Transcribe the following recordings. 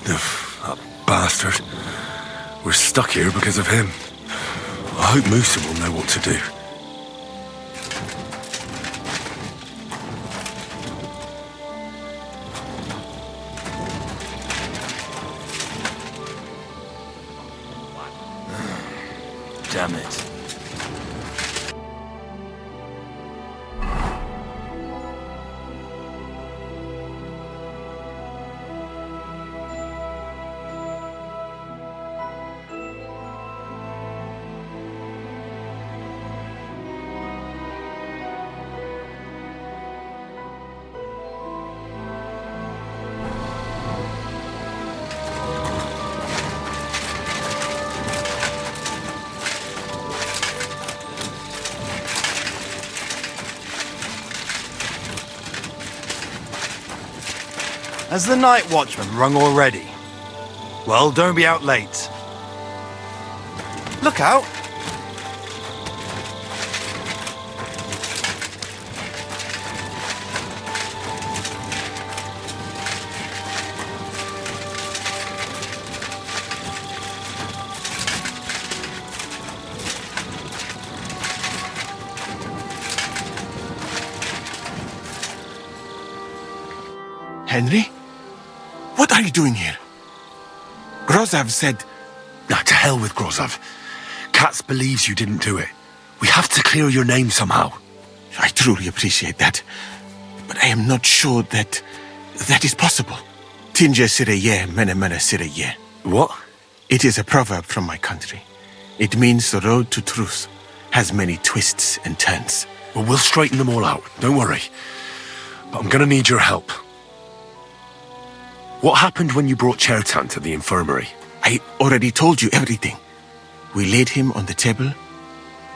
That bastard. We're stuck here because of him. I hope Musa will know what to do. Damn it. Has the night watchman rung already? Well, don't be out late. Look out! Henry? What are you doing here? Grozov said... Nah, to hell with Grozov. Katz believes you didn't do it. We have to clear your name somehow. I truly appreciate that. But I am not sure that is possible. Tinja sireye, mene mene sireye. What? It is a proverb from my country. It means the road to truth has many twists and turns. Well, we'll straighten them all out. Don't worry. But I'm gonna need your help. What happened when you brought Chertan to the infirmary? I already told you everything. We laid him on the table.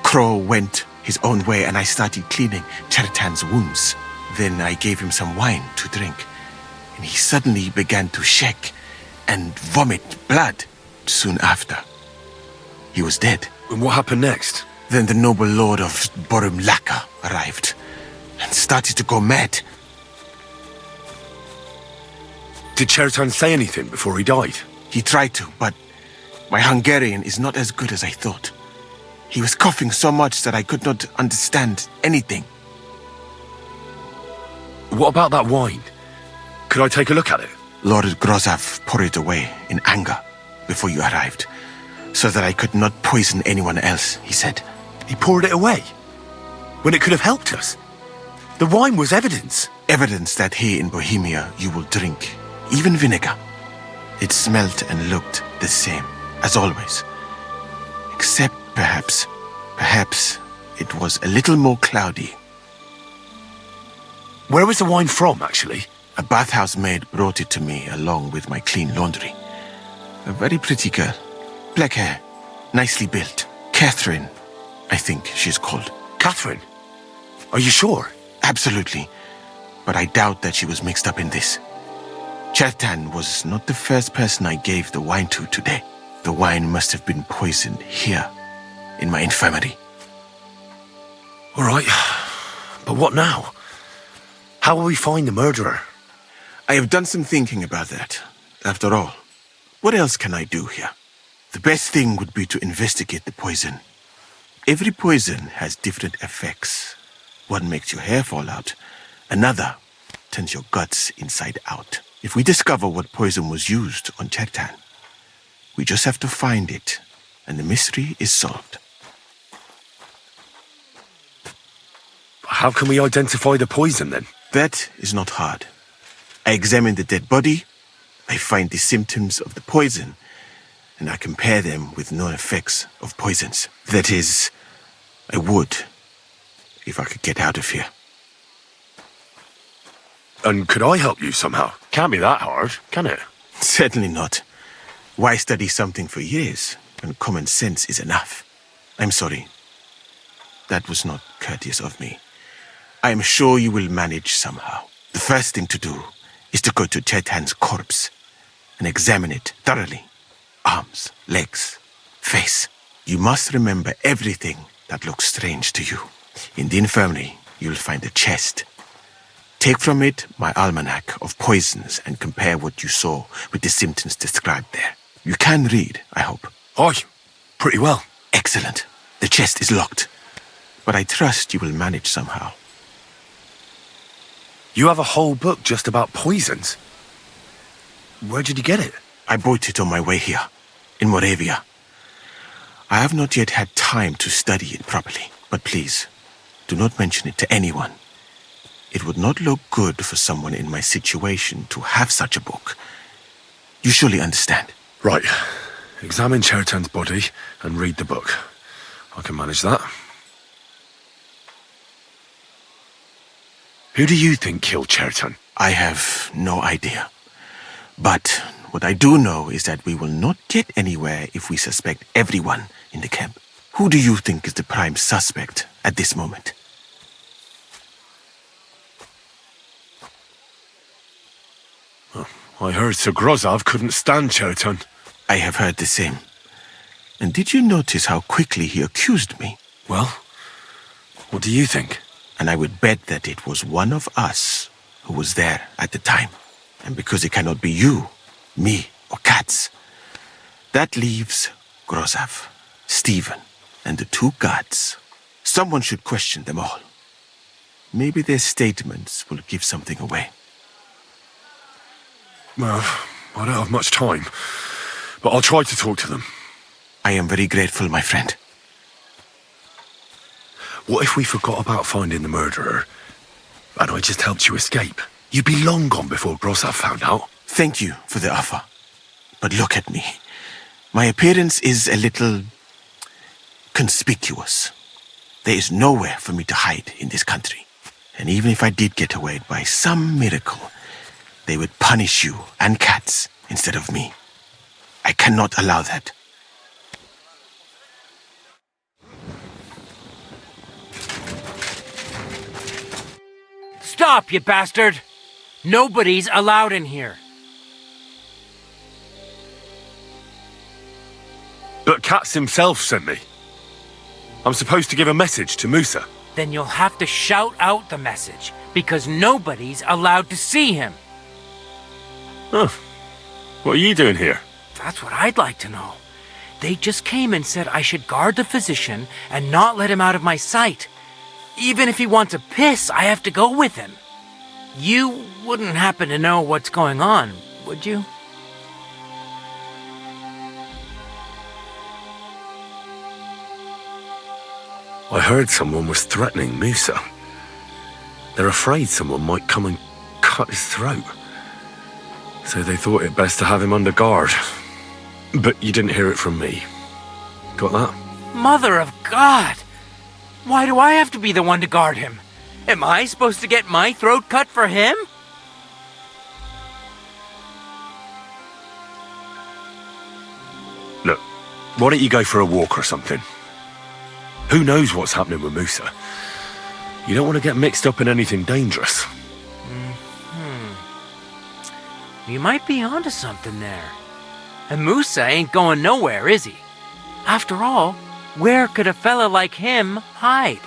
Crow went his own way and I started cleaning Chertan's wounds. Then I gave him some wine to drink. And he suddenly began to shake and vomit blood soon after. He was dead. And what happened next? Then the noble lord of Borumlaka arrived and started to go mad. Did Chertan say anything before he died? He tried to, but my Hungarian is not as good as I thought. He was coughing so much that I could not understand anything. What about that wine? Could I take a look at it? Lord Grozov poured it away in anger before you arrived, so that I could not poison anyone else, he said. He poured it away? When it could have helped us? The wine was evidence. Evidence that here in Bohemia you will drink even vinegar. It smelt and looked the same, as always. Except perhaps it was a little more cloudy. Where was the wine from, actually? A bathhouse maid brought it to me along with my clean laundry. A very pretty girl. Black hair, nicely built. Catherine, I think she's called. Catherine? Are you sure? Absolutely. But I doubt that she was mixed up in this. Chertan was not the first person I gave the wine to today. The wine must have been poisoned here, in my infirmary. All right, but what now? How will we find the murderer? I have done some thinking about that. After all, what else can I do here? The best thing would be to investigate the poison. Every poison has different effects. One makes your hair fall out. Another turns your guts inside out. If we discover what poison was used on Chertan, we just have to find it, and the mystery is solved. How can we identify the poison, then? That is not hard. I examine the dead body, I find the symptoms of the poison, and I compare them with known effects of poisons. That is, I would, if I could get out of here. And could I help you somehow? Can't be that hard, can it? Certainly not. Why study something for years when common sense is enough? I'm sorry. That was not courteous of me. I am sure you will manage somehow. The first thing to do is to go to Chertan's corpse and examine it thoroughly. Arms, legs, face. You must remember everything that looks strange to you. In the infirmary, you'll find a chest. Take from it my almanac of poisons and compare what you saw with the symptoms described there. You can read, I hope. Aye, pretty well. Excellent. The chest is locked, but I trust you will manage somehow. You have a whole book just about poisons? Where did you get it? I bought it on my way here, in Moravia. I have not yet had time to study it properly, but please, do not mention it to anyone. It would not look good for someone in my situation to have such a book. You surely understand. Right. Examine Chertan's body and read the book. I can manage that. Who do you think killed Chertan? I have no idea. But what I do know is that we will not get anywhere if we suspect everyone in the camp. Who do you think is the prime suspect at this moment? I heard Sir Grozov couldn't stand Chertan. I have heard the same. And did you notice how quickly he accused me? Well, what do you think? And I would bet that it was one of us who was there at the time. And because it cannot be you, me, or Katz, that leaves Grozov, Stephen, and the two guards. Someone should question them all. Maybe their statements will give something away. Well, I don't have much time, but I'll try to talk to them. I am very grateful, my friend. What if we forgot about finding the murderer, and I just helped you escape? You'd be long gone before Grozov found out. Thank you for the offer. But look at me. My appearance is a little conspicuous. There is nowhere for me to hide in this country. And even if I did get away by some miracle, they would punish you and Katz instead of me. I cannot allow that. Stop, you bastard! Nobody's allowed in here. But Katz himself sent me. I'm supposed to give a message to Musa. Then you'll have to shout out the message, because nobody's allowed to see him. Huh. What are you doing here? That's what I'd like to know. They just came and said I should guard the physician and not let him out of my sight. Even if he wants a piss, I have to go with him. You wouldn't happen to know what's going on, would you? I heard someone was threatening Musa. They're afraid someone might come and cut his throat. So they thought it best to have him under guard. But you didn't hear it from me. Got that? Mother of God! Why do I have to be the one to guard him? Am I supposed to get my throat cut for him? Look, why don't you go for a walk or something? Who knows what's happening with Musa? You don't want to get mixed up in anything dangerous. You might be onto something there. And Musa ain't going nowhere, is he? After all, where could a fella like him hide?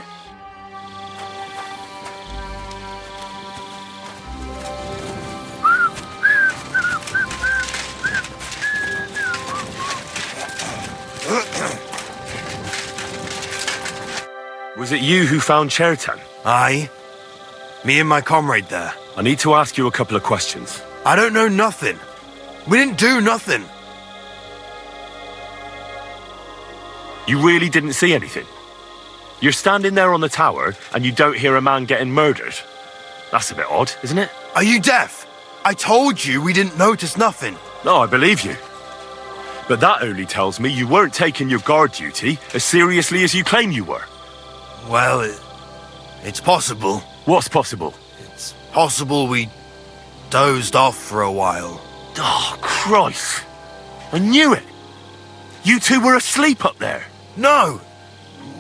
Was it you who found Chertan? Aye. Me and my comrade there. I need to ask you a couple of questions. I don't know nothing. We didn't do nothing. You really didn't see anything? You're standing there on the tower and you don't hear a man getting murdered? That's a bit odd, isn't it? Are you deaf? I told you we didn't notice nothing. No, I believe you. But that only tells me you weren't taking your guard duty as seriously as you claim you were. Well, it's possible. What's possible? It's possible we dozed off for a while. Oh, Christ. I knew it. You two were asleep up there. No!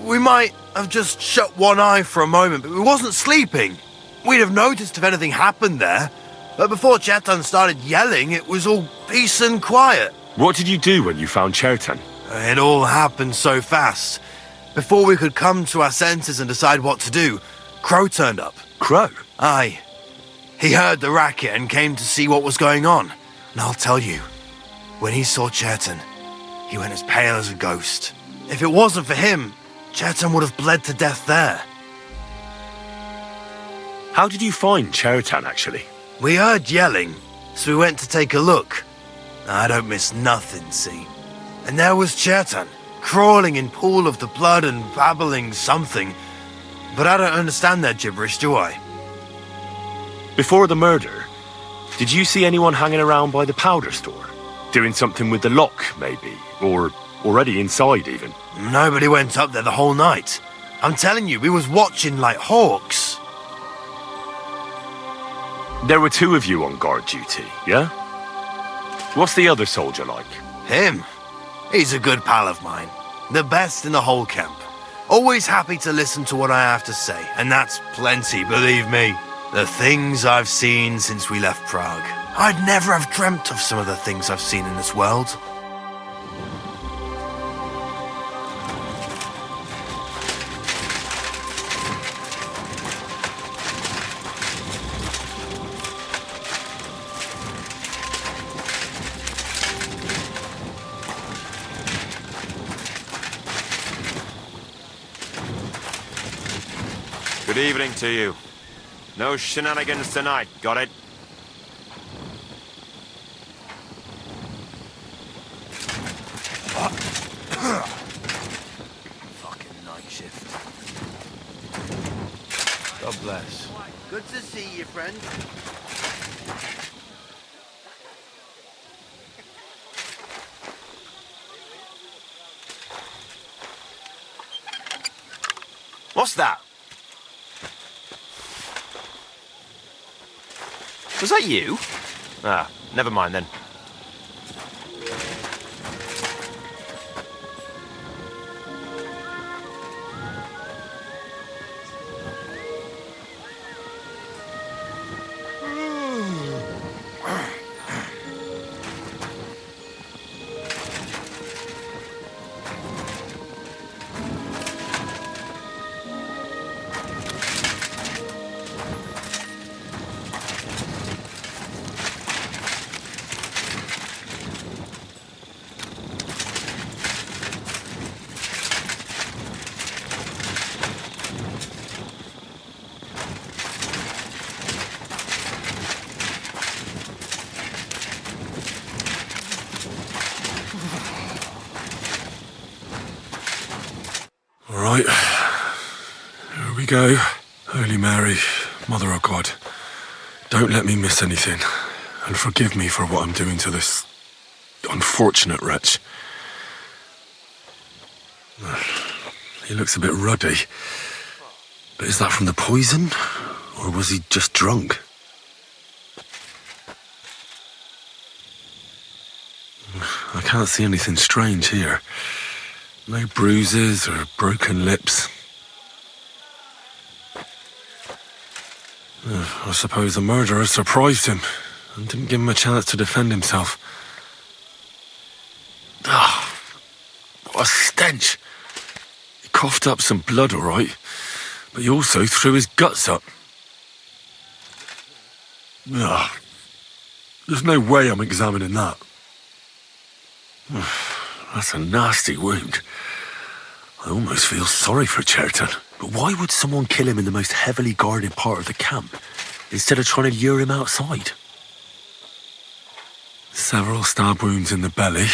We might have just shut one eye for a moment, but we wasn't sleeping. We'd have noticed if anything happened there. But before Chertan started yelling, it was all peace and quiet. What did you do when you found Chertan? It all happened so fast. Before we could come to our senses and decide what to do, Crow turned up. Crow? Aye. He heard the racket and came to see what was going on. And I'll tell you, when he saw Chetan, he went as pale as a ghost. If it wasn't for him, Chetan would have bled to death there. How did you find Chetan, actually? We heard yelling, so we went to take a look. I don't miss nothing, see? And there was Chetan, crawling in pool of the blood and babbling something. But I don't understand their gibberish, do I? Before the murder, did you see anyone hanging around by the powder store? Doing something with the lock, maybe? Or already inside, even? Nobody went up there the whole night. I'm telling you, we was watching like hawks. There were two of you on guard duty, yeah? What's the other soldier like? Him? He's a good pal of mine. The best in the whole camp. Always happy to listen to what I have to say, and that's plenty, believe me. The things I've seen since we left Prague. I'd never have dreamt of some of the things I've seen in this world. Good evening to you. No shenanigans tonight, got it? Fucking night shift. God bless. Good to see you, friend. What's that? Was that you? Ah, never mind then. Right, here we go. Holy Mary, Mother of God, don't let me miss anything, and forgive me for what I'm doing to this unfortunate wretch. He looks a bit ruddy, but is that from the poison, or was he just drunk? I can't see anything strange here. No bruises or broken lips. I suppose the murderer surprised him and didn't give him a chance to defend himself. Ah, what a stench. He coughed up some blood, all right, but he also threw his guts up. Ah, there's no way I'm examining that. That's a nasty wound. I almost feel sorry for Chetan. But why would someone kill him in the most heavily guarded part of the camp, instead of trying to lure him outside? Several stab wounds in the belly,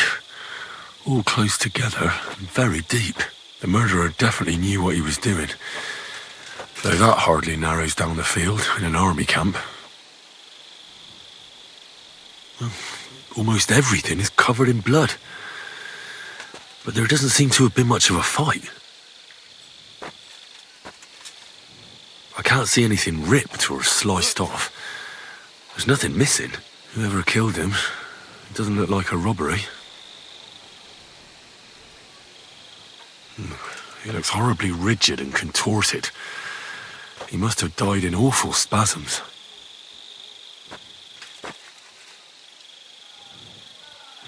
all close together and very deep. The murderer definitely knew what he was doing, though that hardly narrows down the field in an army camp. Well, almost everything is covered in blood. But there doesn't seem to have been much of a fight. I can't see anything ripped or sliced off. There's nothing missing. Whoever killed him, it doesn't look like a robbery. He looks horribly rigid and contorted. He must have died in awful spasms.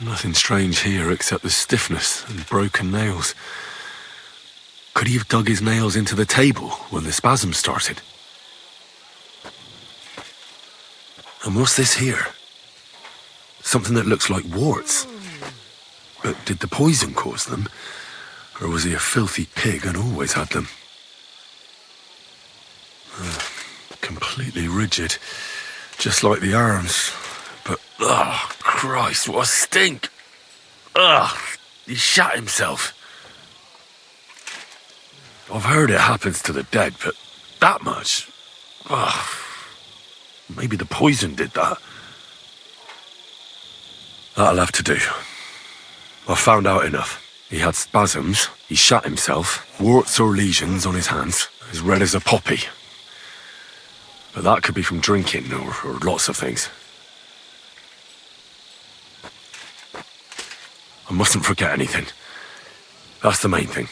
Nothing strange here except the stiffness and broken nails. Could he have dug his nails into the table when the spasm started? And what's this here? Something that looks like warts. But did the poison cause them? Or was he a filthy pig and always had them? Completely rigid. Just like the arms. But, oh, Christ, what a stink! Ugh, he shat himself. I've heard it happens to the dead, but that much? Ugh. Maybe the poison did that. That'll have to do. I found out enough. He had spasms, he shat himself, warts or lesions on his hands, as red as a poppy. But that could be from drinking or lots of things. I mustn't forget anything. That's the main thing.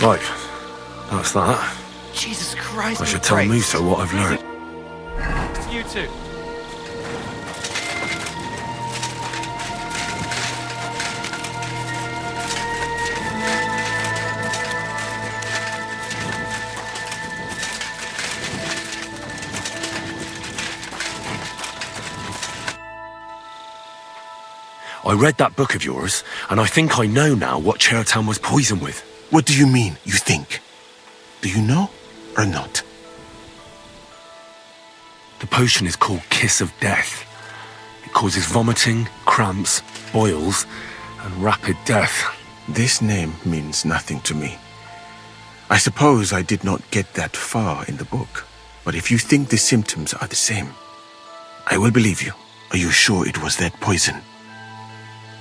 Right, that's that. Jesus Christ. I should tell Musa what I've learned. You too. I read that book of yours, and I think I know now what Chertown was poisoned with. What do you mean, you think? Do you know or not? The potion is called Kiss of Death. It causes vomiting, cramps, boils, and rapid death. This name means nothing to me. I suppose I did not get that far in the book. But if you think the symptoms are the same, I will believe you. Are you sure it was that poison?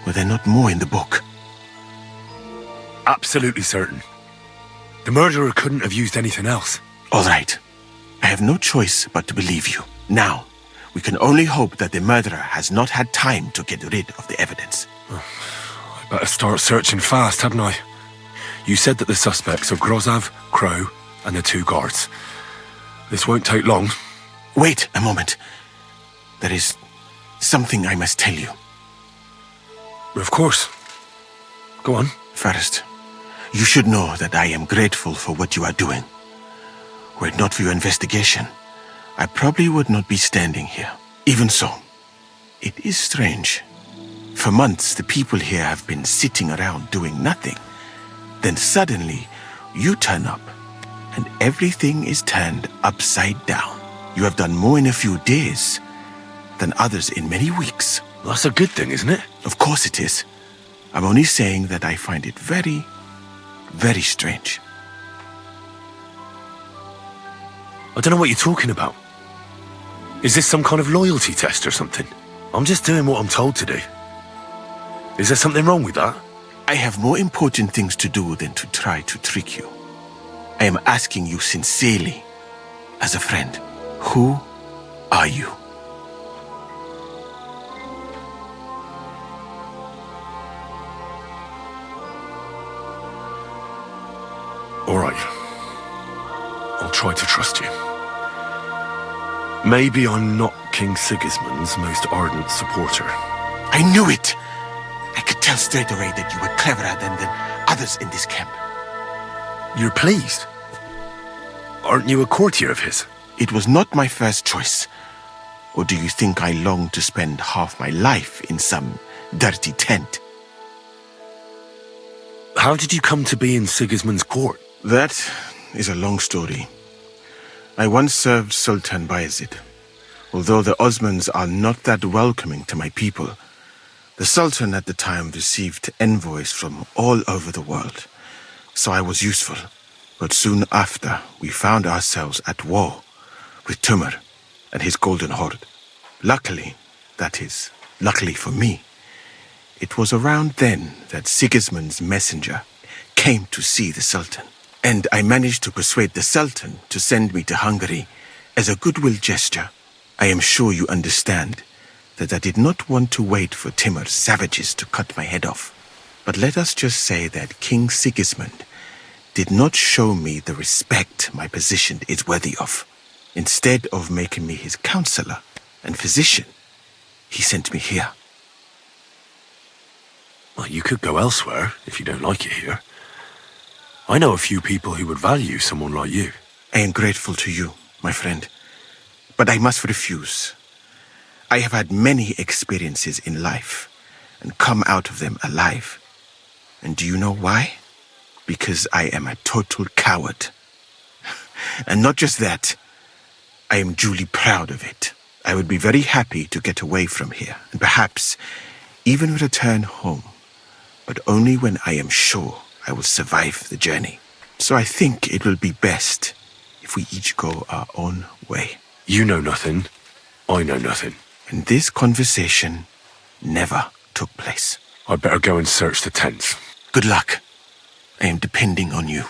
Were there not more in the book? Absolutely certain. The murderer couldn't have used anything else. All right. I have no choice but to believe you. Now, we can only hope that the murderer has not had time to get rid of the evidence. I better start searching fast, hadn't I? You said that the suspects are Grozav, Crow, and the 2 guards. This won't take long. Wait a moment. There is something I must tell you. Of course. Go on. First, you should know that I am grateful for what you are doing. Were it not for your investigation, I probably would not be standing here. Even so, it is strange. For months, the people here have been sitting around doing nothing. Then suddenly, you turn up, and everything is turned upside down. You have done more in a few days than others in many weeks. That's a good thing, isn't it? Of course it is. I'm only saying that I find it very, very strange. I don't know what you're talking about. Is this some kind of loyalty test or something? I'm just doing what I'm told to do. Is there something wrong with that? I have more important things to do than to try to trick you. I am asking you sincerely, as a friend, who are you? All right. I'll try to trust you. Maybe I'm not King Sigismund's most ardent supporter. I knew it! I could tell straight away that you were cleverer than others in this camp. You're pleased? Aren't you a courtier of his? It was not my first choice. Or do you think I long to spend half my life in some dirty tent? How did you come to be in Sigismund's court? That is a long story. I once served Sultan Bayezid. Although the Osmans are not that welcoming to my people, the Sultan at the time received envoys from all over the world, so I was useful. But soon after, we found ourselves at war with Timur and his Golden Horde. Luckily, that is, luckily for me, it was around then that Sigismund's messenger came to see the Sultan. And I managed to persuade the Sultan to send me to Hungary as a goodwill gesture. I am sure you understand that I did not want to wait for Timur's savages to cut my head off. But let us just say that King Sigismund did not show me the respect my position is worthy of. Instead of making me his counselor and physician, he sent me here. Well, you could go elsewhere if you don't like it here. I know a few people who would value someone like you. I am grateful to you, my friend, but I must refuse. I have had many experiences in life and come out of them alive. And do you know why? Because I am a total coward. And not just that, I am duly proud of it. I would be very happy to get away from here and perhaps even return home, but only when I am sure I will survive the journey. So I think it will be best if we each go our own way. You know nothing. I know nothing. And this conversation never took place. I'd better go and search the tents. Good luck. I am depending on you.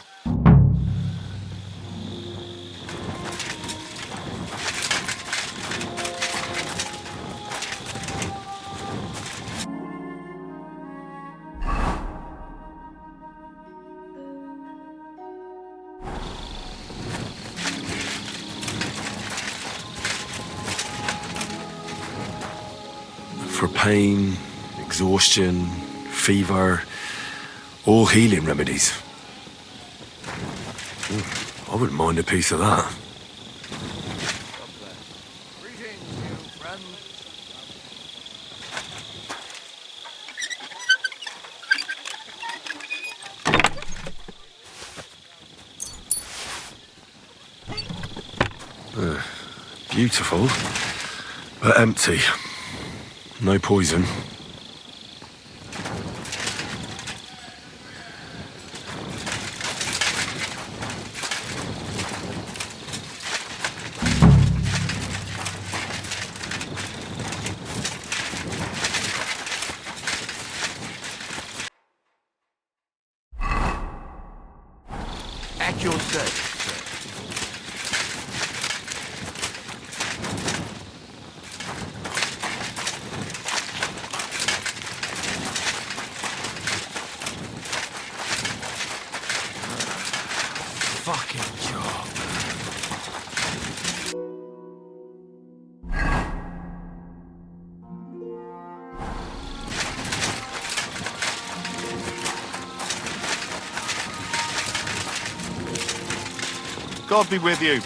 For pain, exhaustion, fever, all healing remedies. I wouldn't mind a piece of that. Beautiful, but empty. No poison. At your service, sir. Fucking job. God be with you.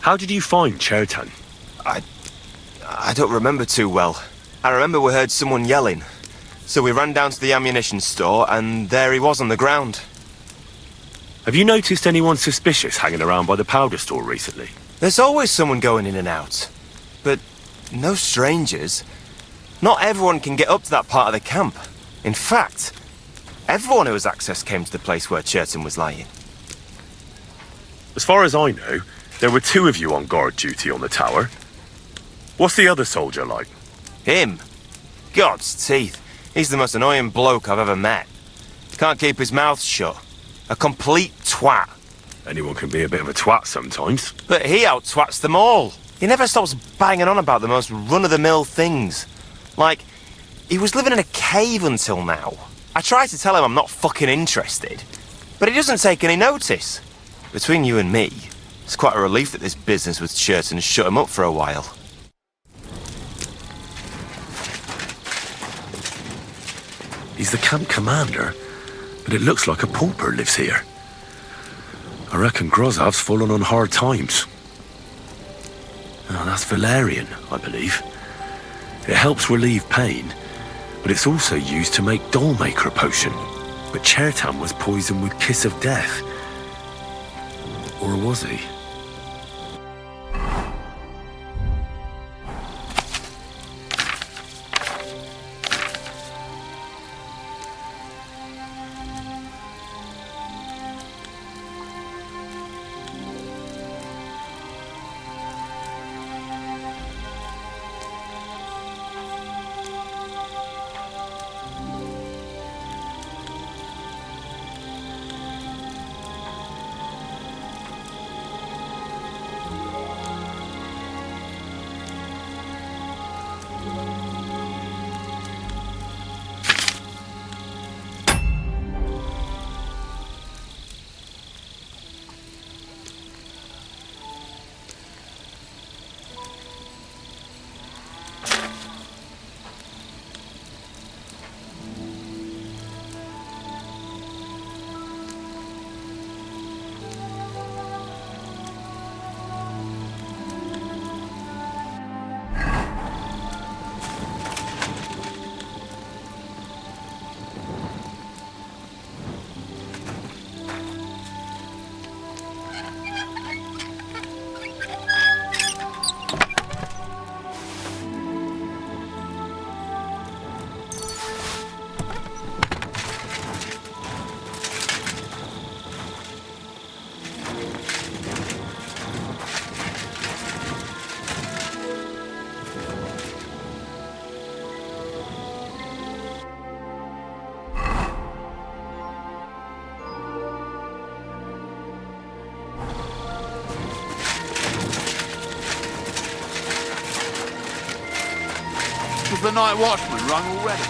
How did you find Chertan? I don't remember too well. I remember we heard someone yelling. So we ran down to the ammunition store, and there he was on the ground. Have you noticed anyone suspicious hanging around by the powder store recently? There's always someone going in and out. But no strangers. Not everyone can get up to that part of the camp. In fact, everyone who has access came to the place where Chertan was lying. As far as I know, there were two of you on guard duty on the tower. What's the other soldier like? Him? God's teeth. He's the most annoying bloke I've ever met. Can't keep his mouth shut. A complete twat. Anyone can be a bit of a twat sometimes. But he out-twats them all. He never stops banging on about the most run-of-the-mill things. Like, he was living in a cave until now. I tried to tell him I'm not fucking interested, but he doesn't take any notice. Between you and me, it's quite a relief that this business with Chertan shut him up for a while. He's the camp commander, but it looks like a pauper lives here. I reckon Grozav's fallen on hard times. Oh, that's valerian, I believe. It helps relieve pain, but it's also used to make Dollmaker potion. But Chertan was poisoned with Kiss of Death. Or was he? Has the night watchman rung already?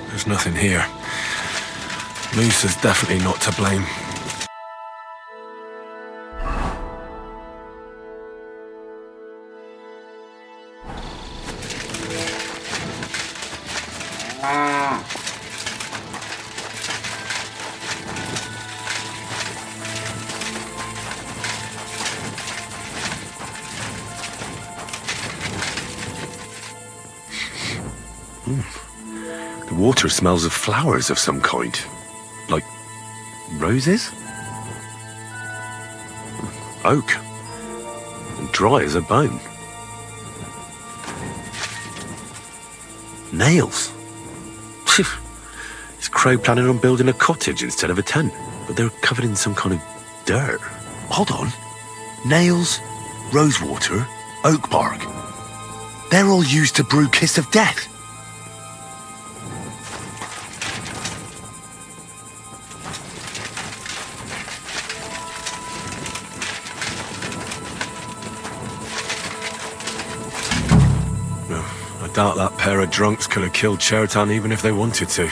There's nothing here. Moosa's definitely not to blame. The water smells of flowers of some kind. Like roses? Oak. And dry as a bone. Nails. Is Crow planning on building a cottage instead of a tent? But they're covered in some kind of dirt. Hold on. Nails, rosewater, oak bark. They're all used to brew Kiss of Death. I doubt that pair of drunks could have killed Chertan even if they wanted to.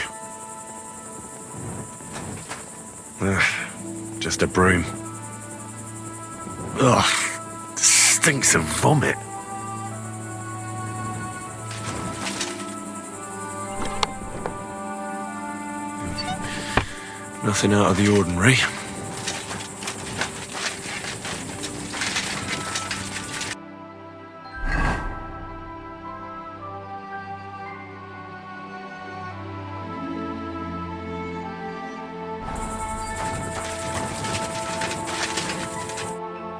Just a broom. Ugh, stinks of vomit. Nothing out of the ordinary.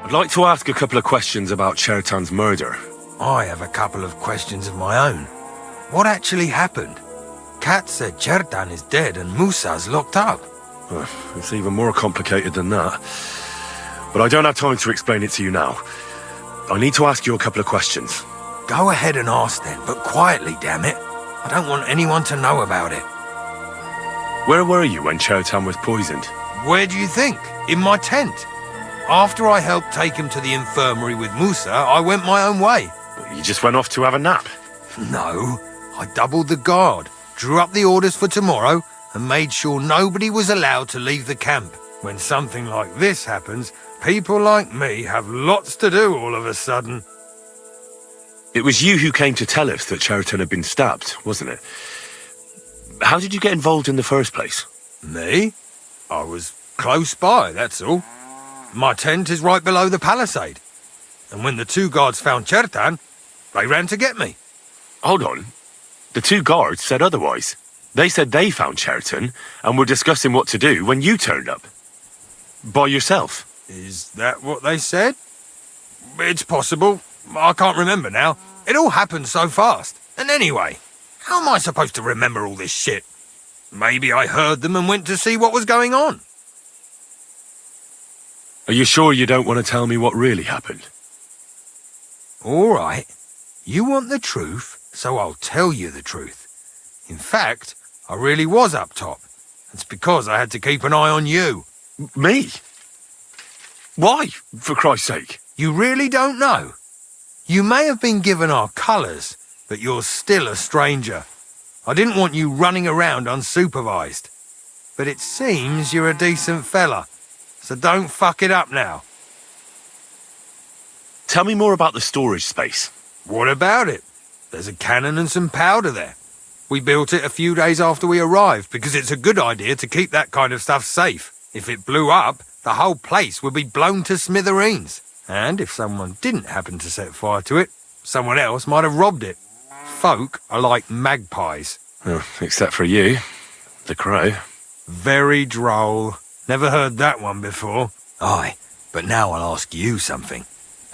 I'd like to ask a couple of questions about Chertan's murder. I have a couple of questions of my own. What actually happened? Kat said Chertan is dead and Musa's locked up. It's even more complicated than that. But I don't have time to explain it to you now. I need to ask you a couple of questions. Go ahead and ask then, but quietly, damn it. I don't want anyone to know about it. Where were you when Chertan was poisoned? Where do you think? In my tent. After I helped take him to the infirmary with Musa, I went my own way. You just went off to have a nap? No, I doubled the guard, drew up the orders for tomorrow, and made sure nobody was allowed to leave the camp. When something like this happens, people like me have lots to do all of a sudden. It was you who came to tell us that Chertan had been stabbed, wasn't it? How did you get involved in the first place? Me? I was close by, that's all. My tent is right below the palisade. And when the two guards found Chertan, they ran to get me. Hold on. The two guards said otherwise. They said they found Cheriton and were discussing what to do when you turned up. By yourself. Is that what they said? It's possible. I can't remember now. It all happened so fast. And anyway, how am I supposed to remember all this shit? Maybe I heard them and went to see what was going on. Are you sure you don't want to tell me what really happened? All right. You want the truth, so I'll tell you the truth. In fact, I really was up top. It's because I had to keep an eye on you. Me? Why, for Christ's sake? You really don't know? You may have been given our colours, but you're still a stranger. I didn't want you running around unsupervised. But it seems you're a decent fella, so don't fuck it up now. Tell me more about the storage space. What about it? There's a cannon and some powder there. We built it a few days after we arrived because it's a good idea to keep that kind of stuff safe. If it blew up, the whole place would be blown to smithereens. And if someone didn't happen to set fire to it, someone else might have robbed it. Folk are like magpies. Oh, except for you, the crow. Very droll. Never heard that one before. Aye, but now I'll ask you something.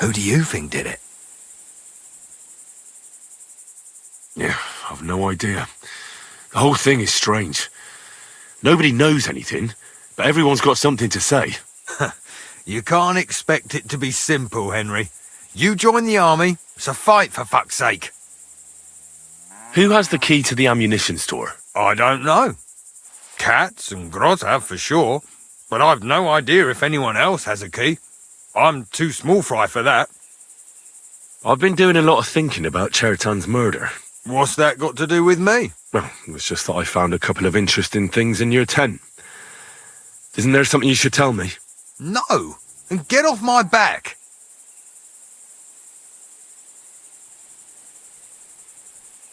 Who do you think did it? Yeah, I've no idea. The whole thing is strange. Nobody knows anything, but everyone's got something to say. You can't expect it to be simple, Henry. You join the army, so fight for fuck's sake. Who has the key to the ammunition store? I don't know. Katz and Groz have for sure, but I've no idea if anyone else has a key. I'm too small fry for that. I've been doing a lot of thinking about Cheritan's murder. What's that got to do with me? Well, it was just that I found a couple of interesting things in your tent. Isn't there something you should tell me? No, and get off my back.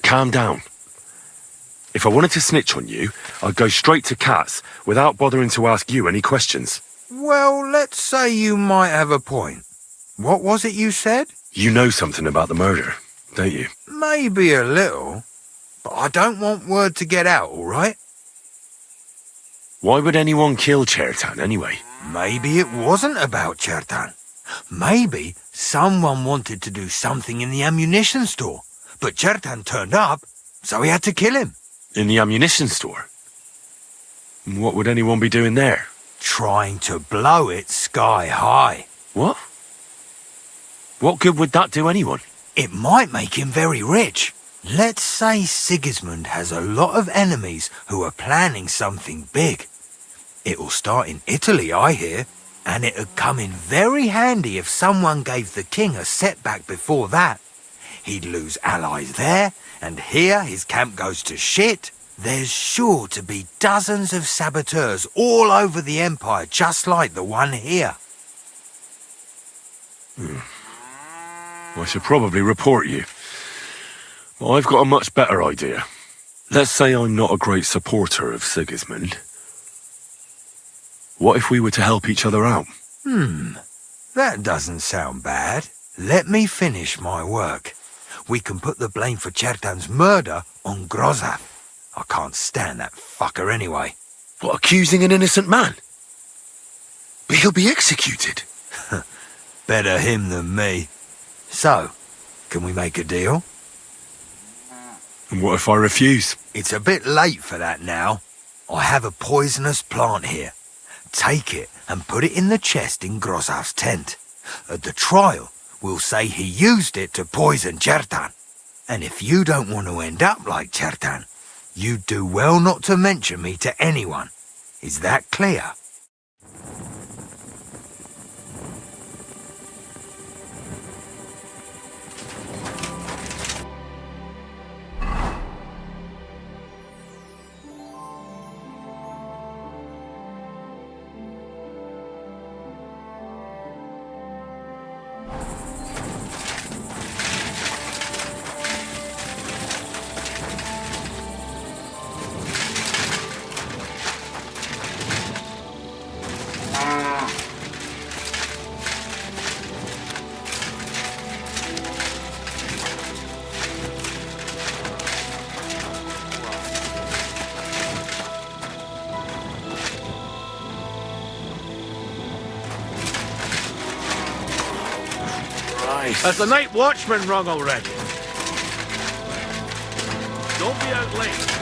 Calm down. If I wanted to snitch on you, I'd go straight to Katz without bothering to ask you any questions. Well, let's say you might have a point. What was it you said? You know something about the murder, don't you? Maybe a little, but I don't want word to get out, all right? Why would anyone kill Cheritan anyway? Maybe it wasn't about Chertan. Maybe someone wanted to do something in the ammunition store, but Chertan turned up, so he had to kill him. In the ammunition store? What would anyone be doing there? Trying to blow it sky high. What? What good would that do anyone? It might make him very rich. Let's say Sigismund has a lot of enemies who are planning something big. It'll start in Italy, I hear, and it'd come in very handy if someone gave the king a setback before that. He'd lose allies there, and here his camp goes to shit. There's sure to be dozens of saboteurs all over the empire, just like the one here. I should probably report you. I've got a much better idea. Let's say I'm not a great supporter of Sigismund. What if we were to help each other out? That doesn't sound bad. Let me finish my work. We can put the blame for Chertan's murder on Grozav. I can't stand that fucker anyway. What, accusing an innocent man? But he'll be executed. Better him than me. So, can we make a deal? And what if I refuse? It's a bit late for that now. I have a poisonous plant here. Take it and put it in the chest in Grozav's tent. At the trial, we'll say he used it to poison Chertan. And if you don't want to end up like Chertan, you'd do well not to mention me to anyone. Is that clear? Has the night watchman rung already? Don't be out late.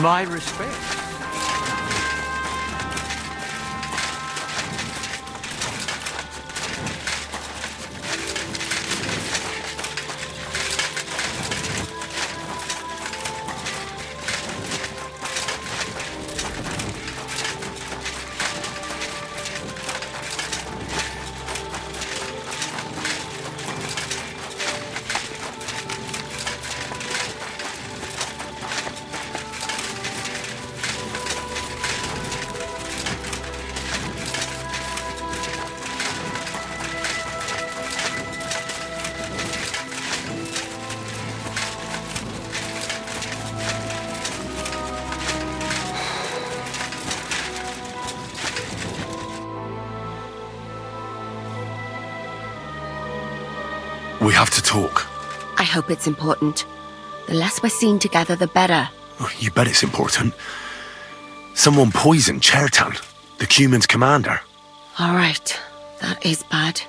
My respect. We have to talk. I hope it's important. The less we're seen together, the better. Oh, you bet it's important. Someone poisoned Chertan, the Cuman's commander. All right, that is bad.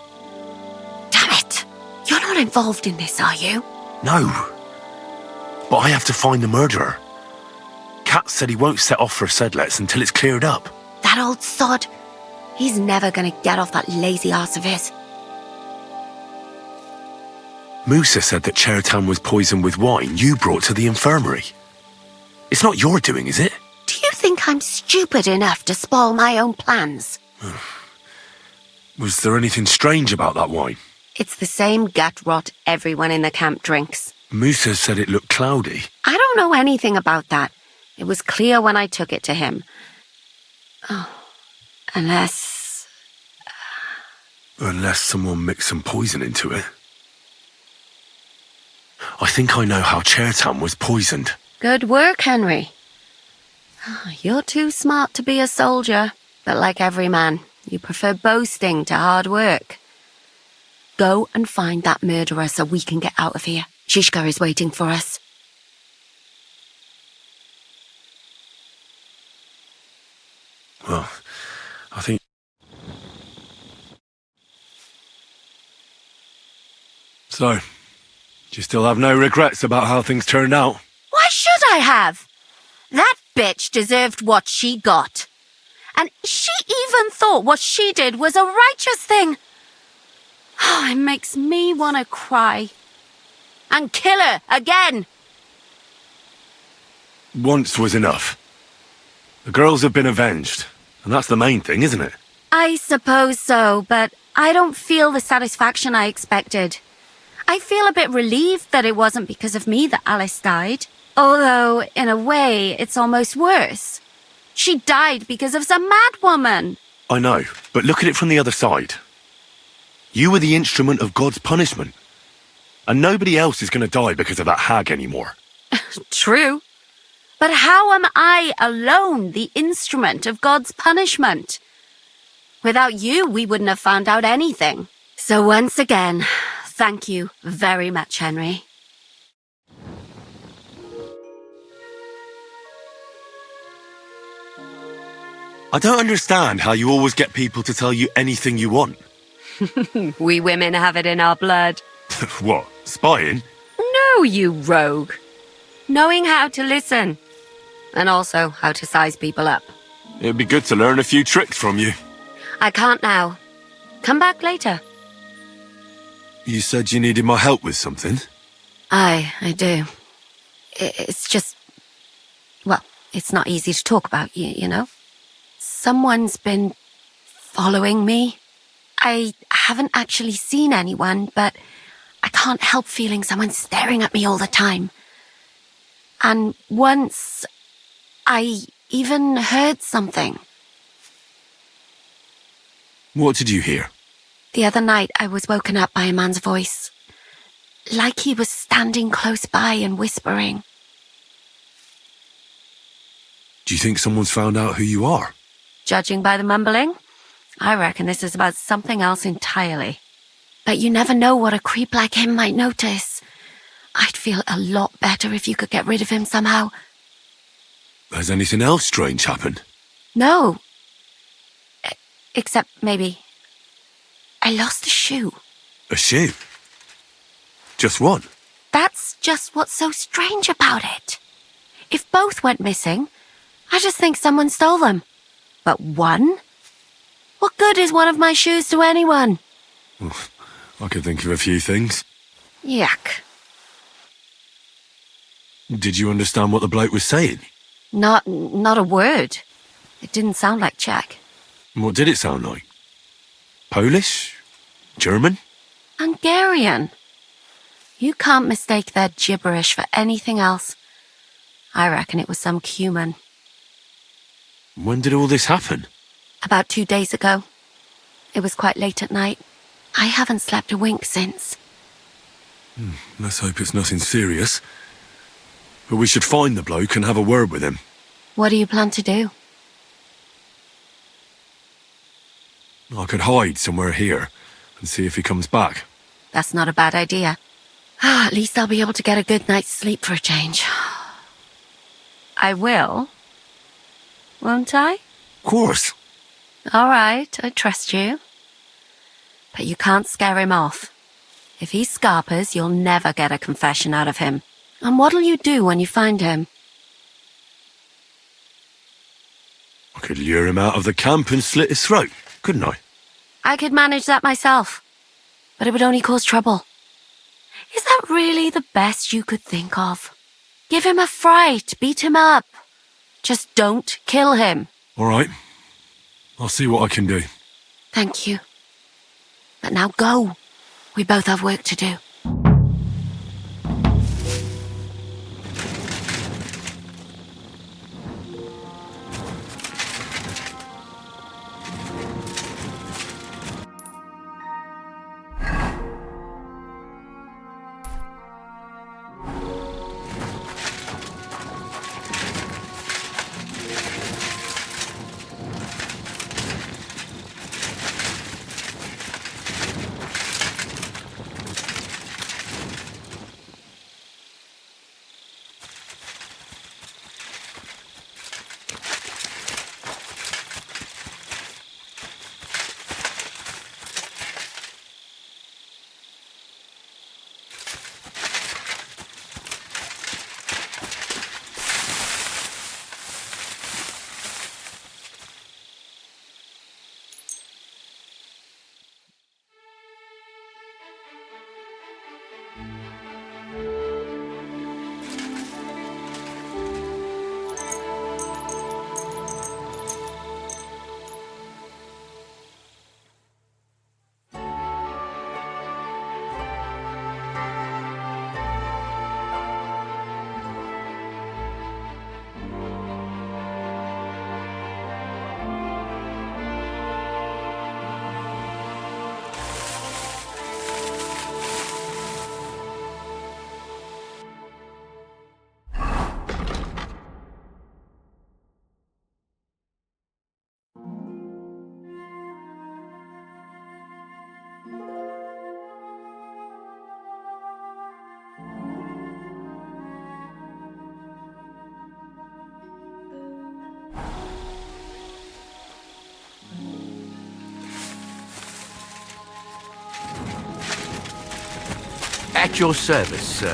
Damn it! You're not involved in this, are you? No. But I have to find the murderer. Kat said he won't set off for Sedlets until it's cleared up. That old sod. He's never gonna get off that lazy arse of his. Musa said that Chertan was poisoned with wine you brought to the infirmary. It's not your doing, is it? Do you think I'm stupid enough to spoil my own plans? Was there anything strange about that wine? It's the same gut rot everyone in the camp drinks. Musa said it looked cloudy. I don't know anything about that. It was clear when I took it to him. Oh, unless someone mixed some poison into it. I think I know how Chertan was poisoned. Good work, Henry. You're too smart to be a soldier, but like every man, you prefer boasting to hard work. Go and find that murderer so we can get out of here. Shishka is waiting for us. Well, I think... So, do you still have no regrets about how things turned out? Why should I have? That bitch deserved what she got. And she even thought what she did was a righteous thing. Oh, it makes me want to cry. And kill her again. Once was enough. The girls have been avenged, and that's the main thing, isn't it? I suppose so, but I don't feel the satisfaction I expected. I feel a bit relieved that it wasn't because of me that Alice died. Although, in a way, it's almost worse. She died because of some mad woman. I know, but look at it from the other side. You were the instrument of God's punishment. And nobody else is going to die because of that hag anymore. True. But how am I alone the instrument of God's punishment? Without you, we wouldn't have found out anything. So once again, thank you very much, Henry. I don't understand how you always get people to tell you anything you want. We women have it in our blood. What, spying? No, you rogue. Knowing how to listen. And also how to size people up. It'd be good to learn a few tricks from you. I can't now. Come back later. You said you needed my help with something? I do. It's just... Well, it's not easy to talk about, you know? Someone's been following me. I haven't actually seen anyone, but I can't help feeling someone staring at me all the time. And once, I even heard something. What did you hear? The other night, I was woken up by a man's voice. Like he was standing close by and whispering. Do you think someone's found out who you are? Judging by the mumbling, I reckon this is about something else entirely. But you never know what a creep like him might notice. I'd feel a lot better if you could get rid of him somehow. Has anything else strange happened? No. Except maybe... I lost a shoe. A shoe? Just one? That's just what's so strange about it. If both went missing, I just think someone stole them. But one? What good is one of my shoes to anyone? I could think of a few things. Yuck. Did you understand what the bloke was saying? Not a word. It didn't sound like Czech. What did it sound like? Polish? German? Hungarian. You can't mistake their gibberish for anything else. I reckon it was some Cuman. When did all this happen? About 2 days ago. It was quite late at night. I haven't slept a wink since. Let's hope it's nothing serious. But we should find the bloke and have a word with him. What do you plan to do? I could hide somewhere here and see if he comes back. That's not a bad idea. At least I'll be able to get a good night's sleep for a change. I will. Won't I? Of course. All right, I trust you. But you can't scare him off. If he scarpers, you'll never get a confession out of him. And what'll you do when you find him? I could lure him out of the camp and slit his throat, couldn't I? I could manage that myself. But it would only cause trouble. Is that really the best you could think of? Give him a fright, beat him up. Just don't kill him. All right. I'll see what I can do. Thank you. But now go. We both have work to do. At your service, sir.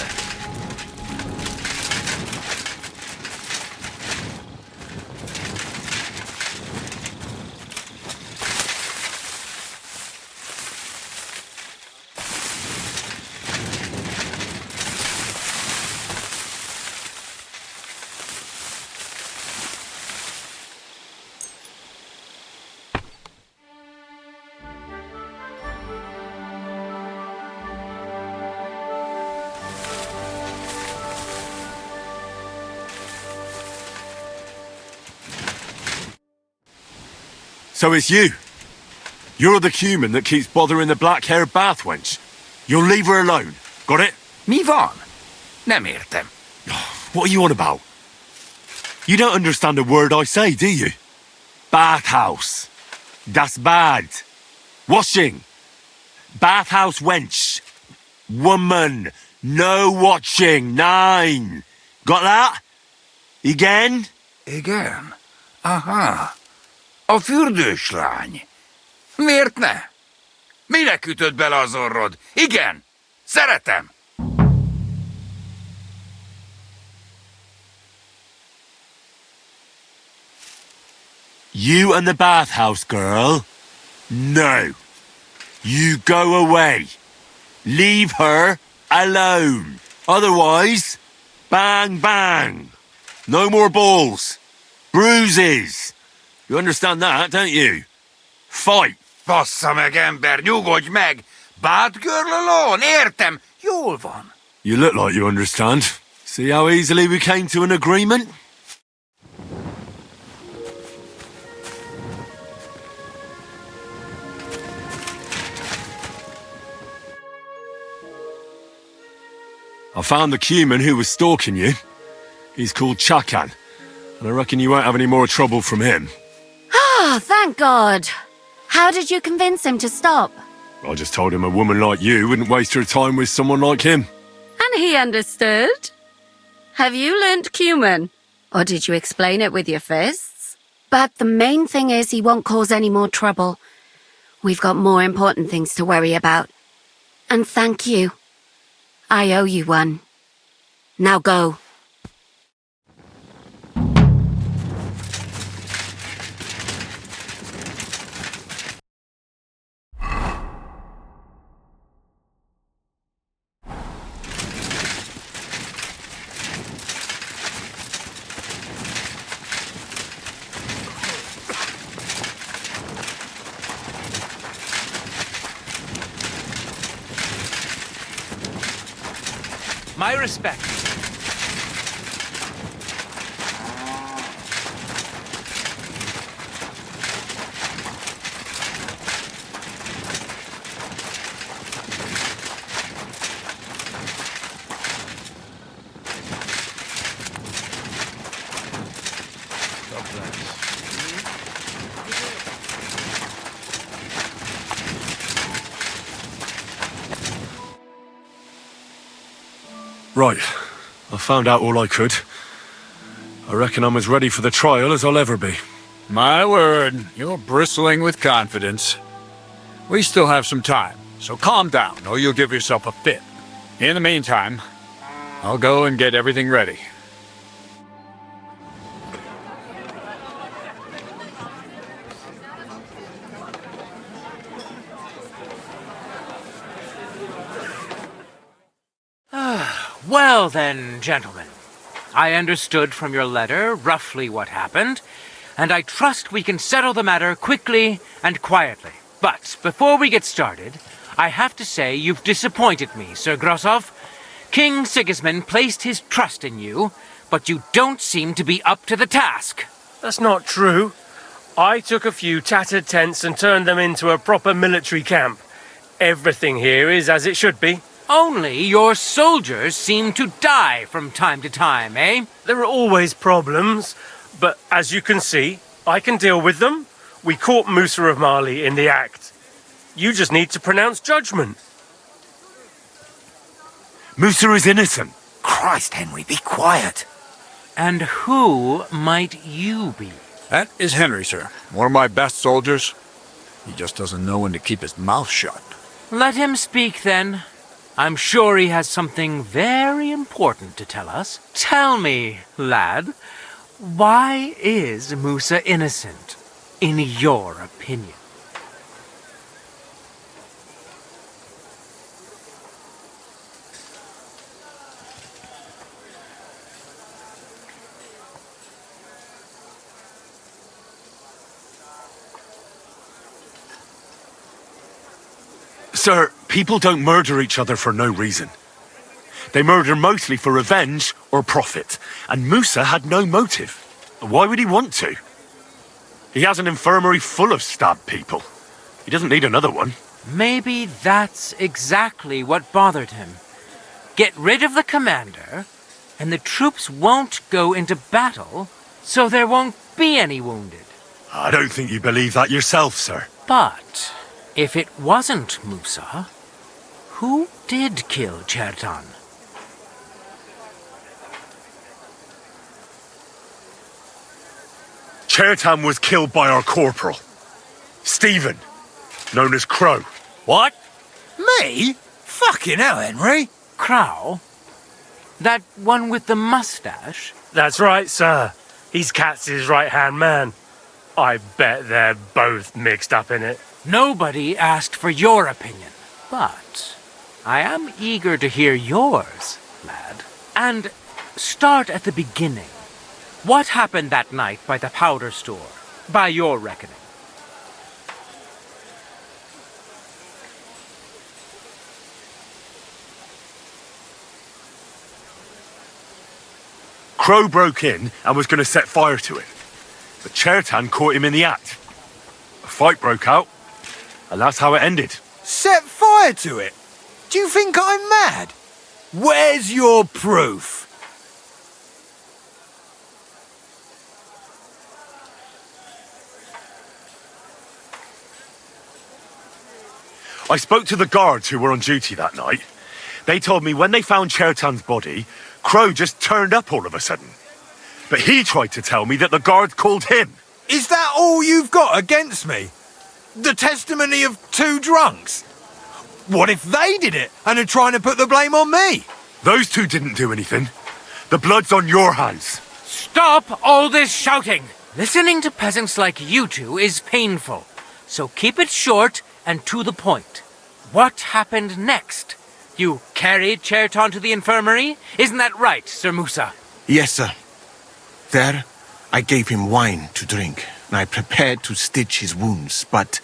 So it's you. You're the human that keeps bothering the black-haired bath wench. You'll leave her alone. Got it? Mi van? Nem értem. What are you on about? You don't understand a word I say, do you? Bathhouse. Das bad. Washing. Bathhouse wench. Woman. No watching. 9. Got that? Again? Igen? Aha. A fürdős lány. Miért ne? Minek ütöd bele az orrod? Igen, szeretem. You and the bathhouse girl? No. You go away. Leave her alone. Otherwise, bang, bang. No more balls. Bruises. You understand that, don't you? Fight. Bassza meg, ember, nyugodj meg! Bad girl alone, értem, jól van. You look like you understand. See how easily we came to an agreement? I found the human who was stalking you. He's called Chakan, and I reckon you won't have any more trouble from him. Oh, thank God. How did you convince him to stop? I just told him a woman like you wouldn't waste her time with someone like him. And he understood? Have you learnt Cuman? Or did you explain it with your fists? But the main thing is he won't cause any more trouble. We've got more important things to worry about. And thank you. I owe you one. Now go. My respect. Right. I found out all I could. I reckon I'm as ready for the trial as I'll ever be. My word, you're bristling with confidence. We still have some time, so calm down or you'll give yourself a fit. In the meantime, I'll go and get everything ready. Well then, gentlemen. I understood from your letter roughly what happened, and I trust we can settle the matter quickly and quietly. But before we get started, I have to say you've disappointed me, Sir Grosov. King Sigismund placed his trust in you, but you don't seem to be up to the task. That's not true. I took a few tattered tents and turned them into a proper military camp. Everything here is as it should be. Only your soldiers seem to die from time to time, eh? There are always problems, but as you can see, I can deal with them. We caught Musa of Mali in the act. You just need to pronounce judgment. Musa is innocent. Christ, Henry, be quiet. And who might you be? That is Henry, sir. One of my best soldiers. He just doesn't know when to keep his mouth shut. Let him speak, then. I'm sure he has something very important to tell us. Tell me, lad, why is Musa innocent, in your opinion? Sir, people don't murder each other for no reason. They murder mostly for revenge or profit, and Musa had no motive. Why would he want to? He has an infirmary full of stabbed people. He doesn't need another one. Maybe that's exactly what bothered him. Get rid of the commander, and the troops won't go into battle, so there won't be any wounded. I don't think you believe that yourself, sir. But if it wasn't Musa, who did kill Chertan? Chertan was killed by our corporal, Stephen, known as Crow. What? Me? Fucking hell, Henry. Crow? That one with the mustache? That's right, sir. He's Katz's right-hand man. I bet they're both mixed up in it. Nobody asked for your opinion, but I am eager to hear yours, lad. And start at the beginning. What happened that night by the powder store, by your reckoning? Crow broke in and was going to set fire to it, but Chertan caught him in the act. A fight broke out, and that's how it ended. Set fire to it? Do you think I'm mad? Where's your proof? I spoke to the guards who were on duty that night. They told me when they found Chertan's body, Crow just turned up all of a sudden. But he tried to tell me that the guards called him. Is that all you've got against me? The testimony of two drunks? What if they did it and are trying to put the blame on me? Those two didn't do anything. The blood's on your hands. Stop all this shouting! Listening to peasants like you two is painful, so keep it short and to the point. What happened next? You carried Chertan to the infirmary? Isn't that right, Sir Musa? Yes, sir. There, I gave him wine to drink, and I prepared to stitch his wounds, but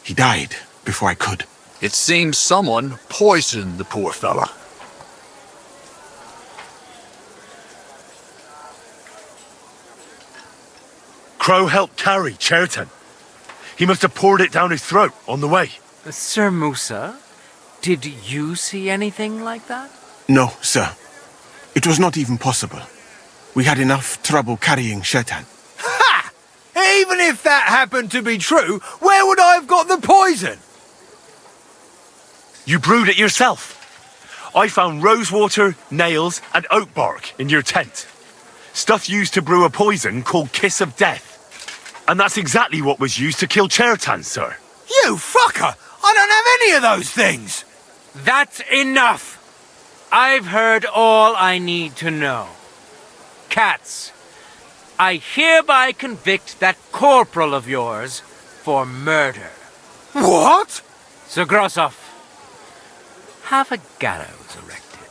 he died before I could. It seems someone poisoned the poor fella. Crow helped carry Chertan. He must have poured it down his throat on the way. Sir Musa, did you see anything like that? No, sir. It was not even possible. We had enough trouble carrying Chertan. Ha! Even if that happened to be true, where would I have got the poison? You brewed it yourself. I found rosewater, nails, and oak bark in your tent. Stuff used to brew a poison called Kiss of Death. And that's exactly what was used to kill Chertan, sir. You fucker! I don't have any of those things! That's enough! I've heard all I need to know. Katz, I hereby convict that corporal of yours for murder. What? Sir Grossoff, have a gallows erected.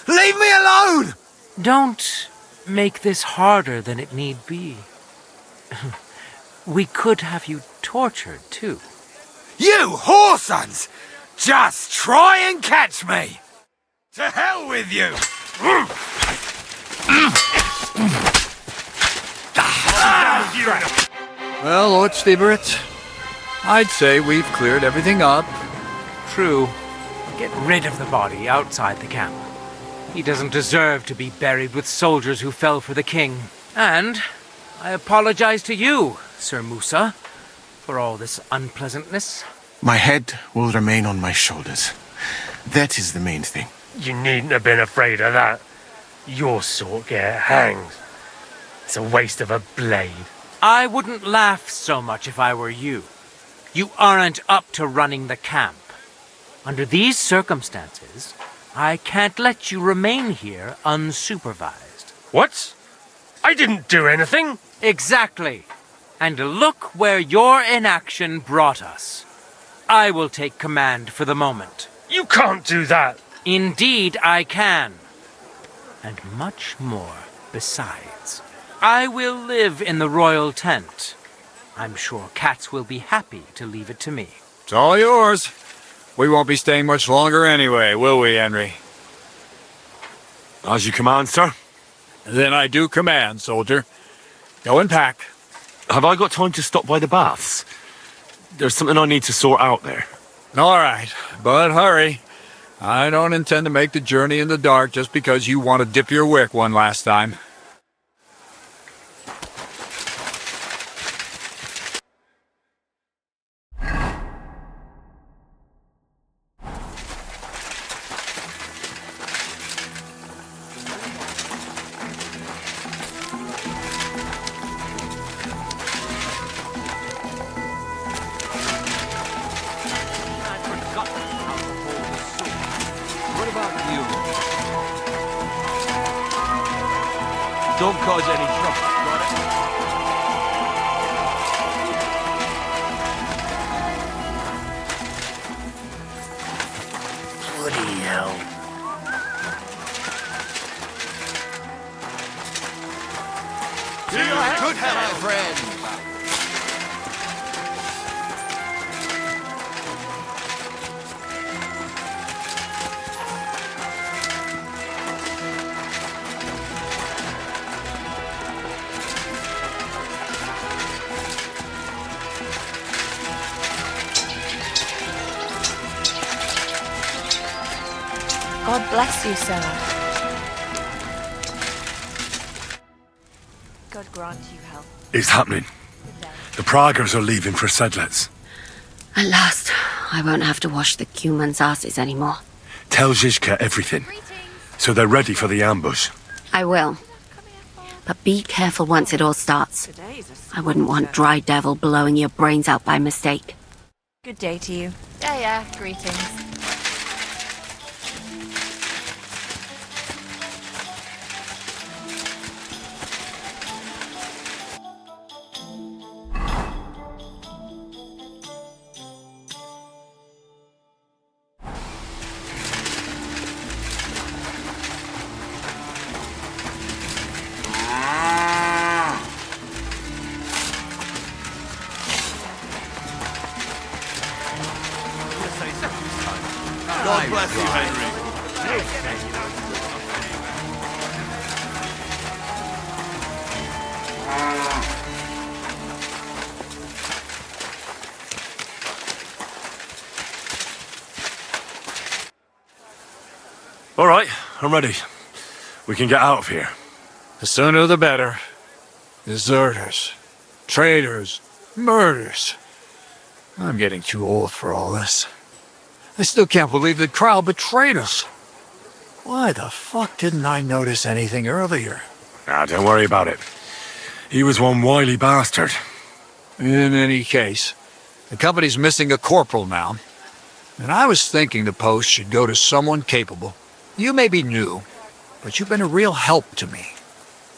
Leave me alone! Don't make this harder than it need be. We could have you tortured, too. You whoresons! Just try and catch me! To hell with you! Well, Lord Stieberitz, I'd say we've cleared everything up. True. Get rid of the body outside the camp. He doesn't deserve to be buried with soldiers who fell for the king. And I apologize to you, Sir Musa, for all this unpleasantness. My head will remain on my shoulders. That is the main thing. You needn't have been afraid of that. Your sort get hanged. It's a waste of a blade. I wouldn't laugh so much if I were you. You aren't up to running the camp. Under these circumstances, I can't let you remain here unsupervised. What? I didn't do anything. Exactly. And look where your inaction brought us. I will take command for the moment. You can't do that. Indeed, I can. And much more besides. I will live in the royal tent. I'm sure cats will be happy to leave it to me. It's all yours. We won't be staying much longer anyway, will we, Henry? As you command, sir. Then I do command, soldier. Go and pack. Have I got time to stop by the baths? There's something I need to sort out there. All right, but hurry. I don't intend to make the journey in the dark just because you want to dip your wick one last time. What about you? Don't cause any trouble, got it? Bloody hell. Good help, my friend. God bless you, sir. God grant you help. It's happening. The Praggers are leaving for Sedlets. At last, I won't have to wash the Cumans' asses anymore. Tell Zizka everything, so they're ready for the ambush. I will. But be careful once it all starts. I wouldn't want Dry Devil blowing your brains out by mistake. Good day to you. Yeah, greetings. God bless you, Henry. All right, I'm ready. We can get out of here. The sooner the better. Deserters, traitors, murders. I'm getting too old for all this. I still can't believe that Crowell betrayed us. Why the fuck didn't I notice anything earlier? Don't worry about it. He was one wily bastard. In any case, the company's missing a corporal now. And I was thinking the post should go to someone capable. You may be new, but you've been a real help to me.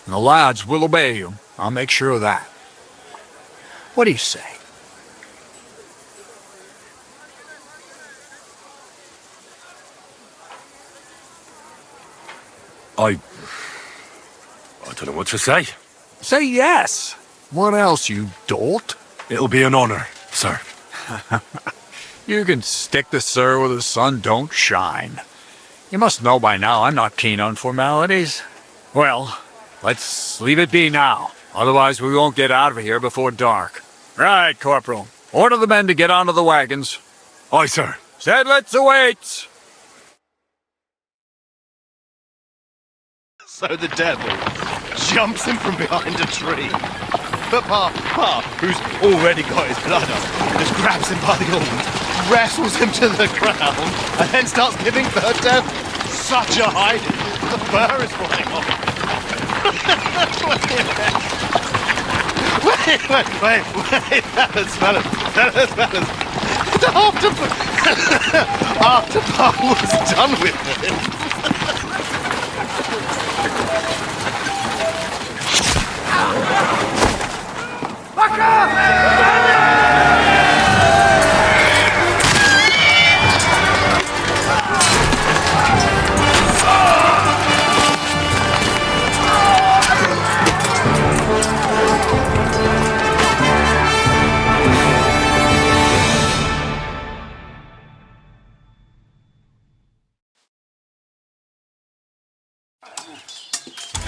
And the lads will obey you. I'll make sure of that. What do you say? I don't know what to say. Say yes. What else, you dolt? It'll be an honor, sir. You can stick the sir where the sun don't shine. You must know by now I'm not keen on formalities. Well, let's leave it be now. Otherwise we won't get out of here before dark. Right, Corporal. Order the men to get onto the wagons. Aye, sir. Sedlets awaits! So the devil jumps him from behind a tree. But Pa, who's already got his blood up, just grabs him by the arms, wrestles him to the ground, and then starts giving the devil such a hiding. The fur is flying off. Wait, fellas. The octopus! After Pa was done with it.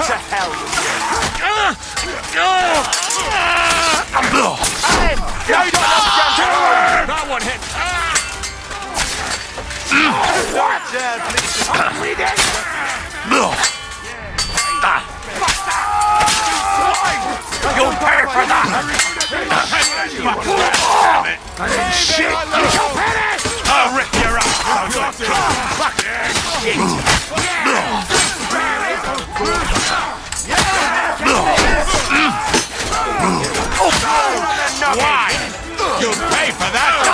To hell with you. That one hit. You'll pay for that! Shit! You'll pay! I'll rip your ass out! Fucking Why? You'll pay for that!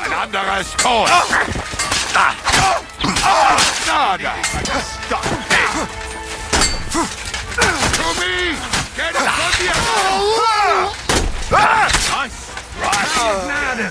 And under a score! Nada! Stop it! To me! Get it from the Nice! Right! Nada!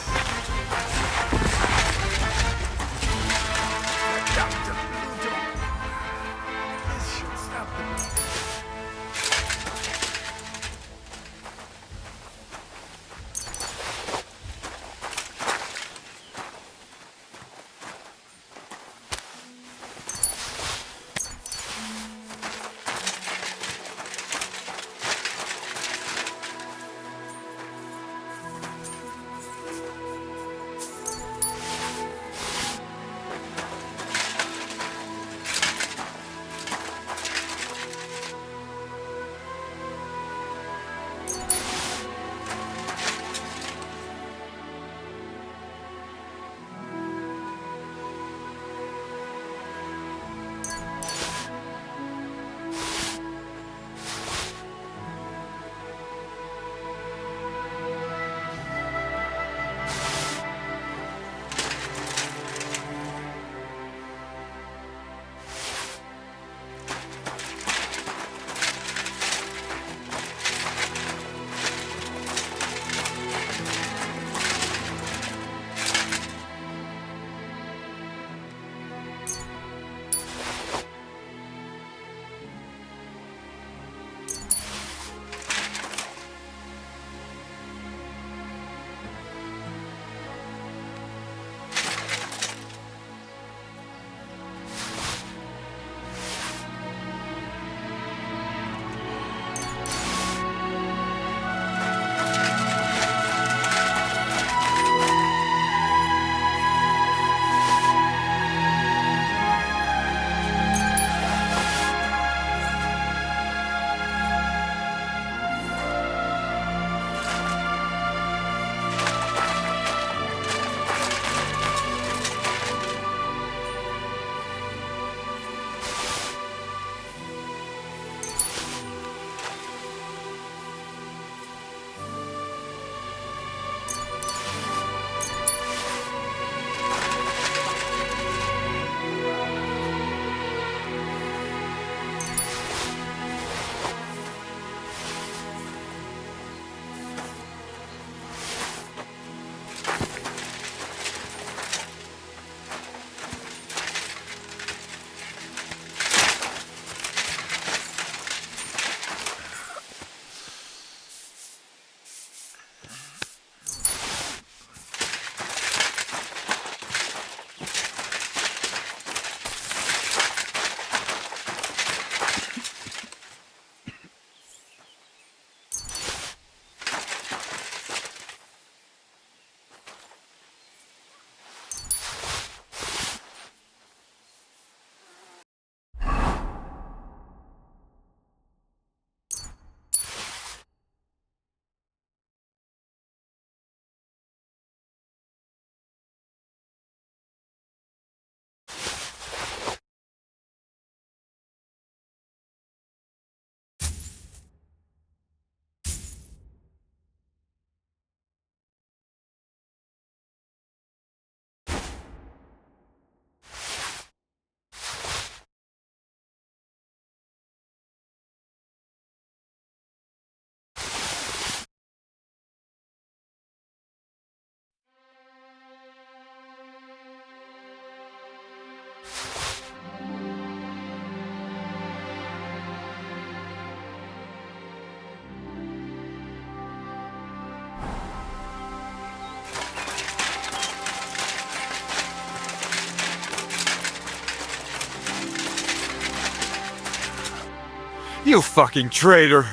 You fucking traitor.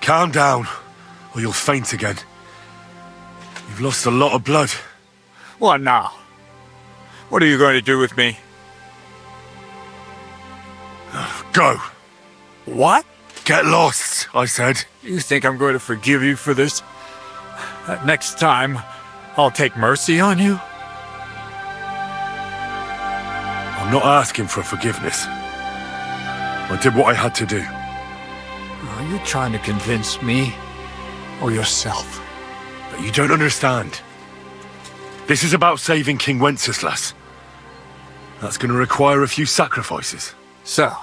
Calm down, or you'll faint again. You've lost a lot of blood. What now? What are you going to do with me? Go. What? Get lost, I said. You think I'm going to forgive you for this? Next time, I'll take mercy on you? I'm not asking for forgiveness. I did what I had to do. Are you trying to convince me or yourself? But you don't understand. This is about saving King Wenceslas. That's going to require a few sacrifices. So,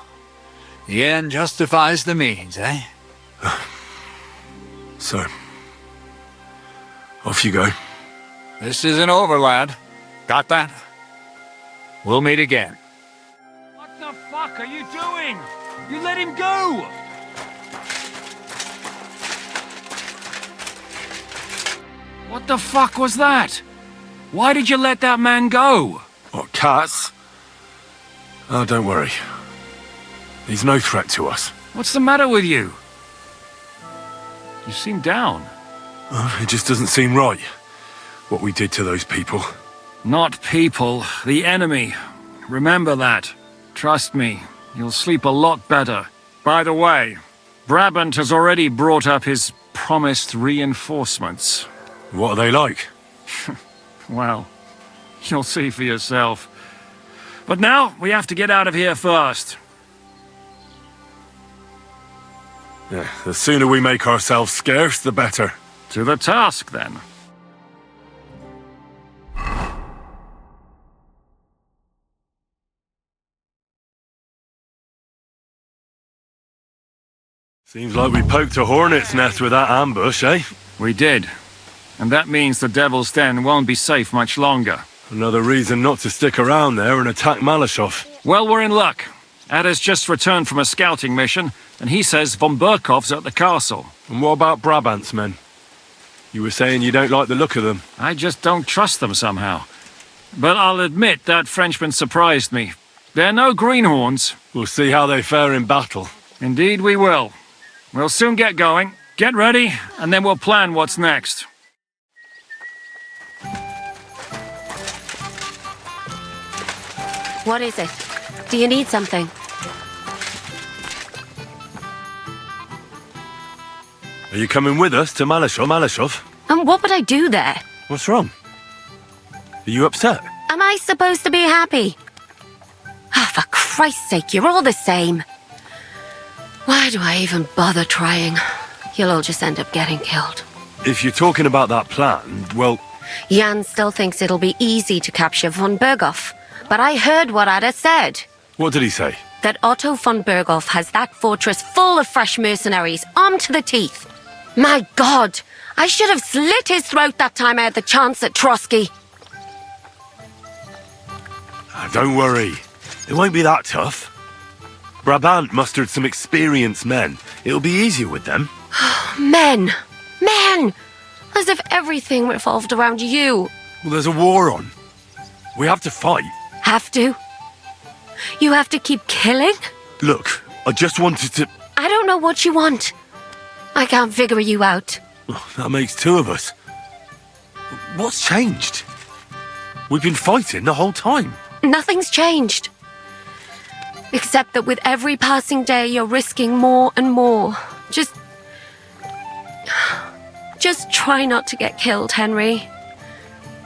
the end justifies the means, eh? So, off you go. This isn't over, lad. Got that? We'll meet again. What the fuck are you doing? You let him go! What the fuck was that? Why did you let that man go? What, cats? Oh, don't worry. He's no threat to us. What's the matter with you? You seem down. It just doesn't seem right, what we did to those people. Not people, the enemy. Remember that. Trust me, you'll sleep a lot better. By the way, Brabant has already brought up his promised reinforcements. What are they like? Well, you'll see for yourself. But now, we have to get out of here first. Yeah, the sooner we make ourselves scarce, the better. To the task, then. Seems like we poked a hornet's nest with that ambush, eh? We did. And that means the Devil's Den won't be safe much longer. Another reason not to stick around there and attack Malashov. Well, we're in luck. Ada's just returned from a scouting mission, and he says von Burkov's at the castle. And what about Brabant's men? You were saying you don't like the look of them. I just don't trust them somehow. But I'll admit that Frenchman surprised me. They're no greenhorns. We'll see how they fare in battle. Indeed we will. We'll soon get going. Get ready, and then we'll plan what's next. What is it? Do you need something? Are you coming with us to Malashov? And what would I do there? What's wrong? Are you upset? Am I supposed to be happy? Ah, for Christ's sake, you're all the same. Why do I even bother trying? You'll all just end up getting killed. If you're talking about that plan, well... Jan still thinks it'll be easy to capture von Berghoff. But I heard what Ada said. What did he say? That Otto von Berghoff has that fortress full of fresh mercenaries, armed to the teeth. My God! I should have slit his throat that time I had the chance at Trotsky. Don't worry. It won't be that tough. Brabant mustered some experienced men. It'll be easier with them. Men! Men! As if everything revolved around you. Well, there's a war on. We have to fight. Have to? You have to keep killing? Look, I just wanted to... I don't know what you want. I can't figure you out. That makes two of us. What's changed? We've been fighting the whole time. Nothing's changed. Except that with every passing day, you're risking more and more. Just try not to get killed, Henry.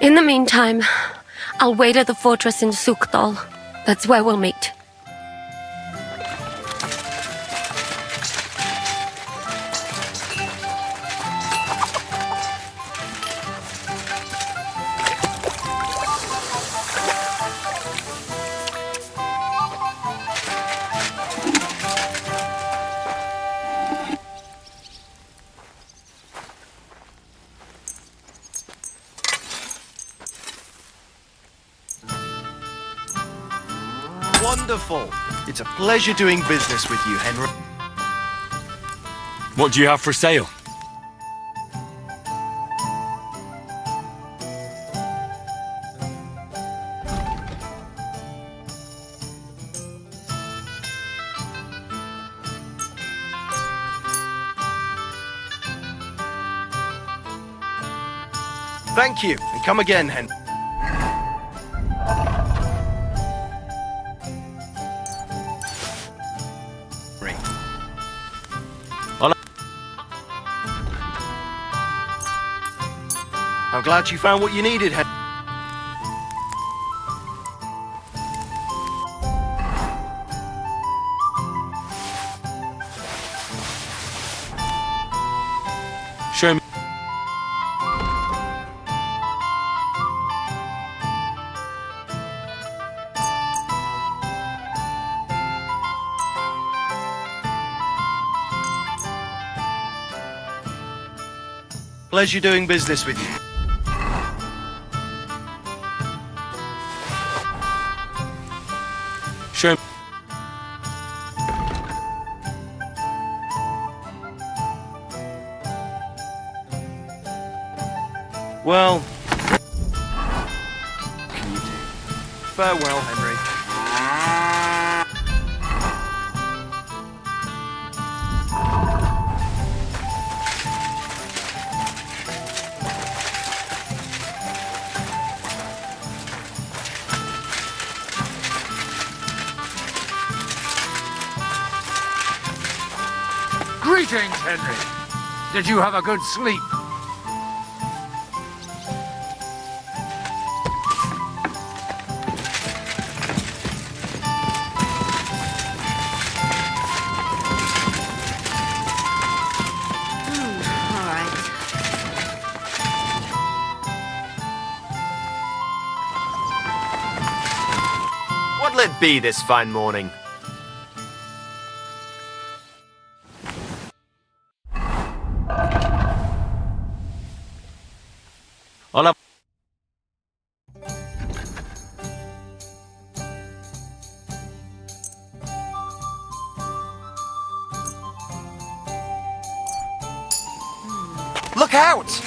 In the meantime, I'll wait at the fortress in Sukdal. That's where we'll meet. Wonderful. It's a pleasure doing business with you, Henry. What do you have for sale? Thank you, and come again, Henry. I'm glad you found what you needed, Henry. Show me. Pleasure doing business with you. Show me. Well, what can you do? Farewell, Henry. Greetings, Henry. Did you have a good sleep? All right. What'll it be this fine morning? Hola. Look out!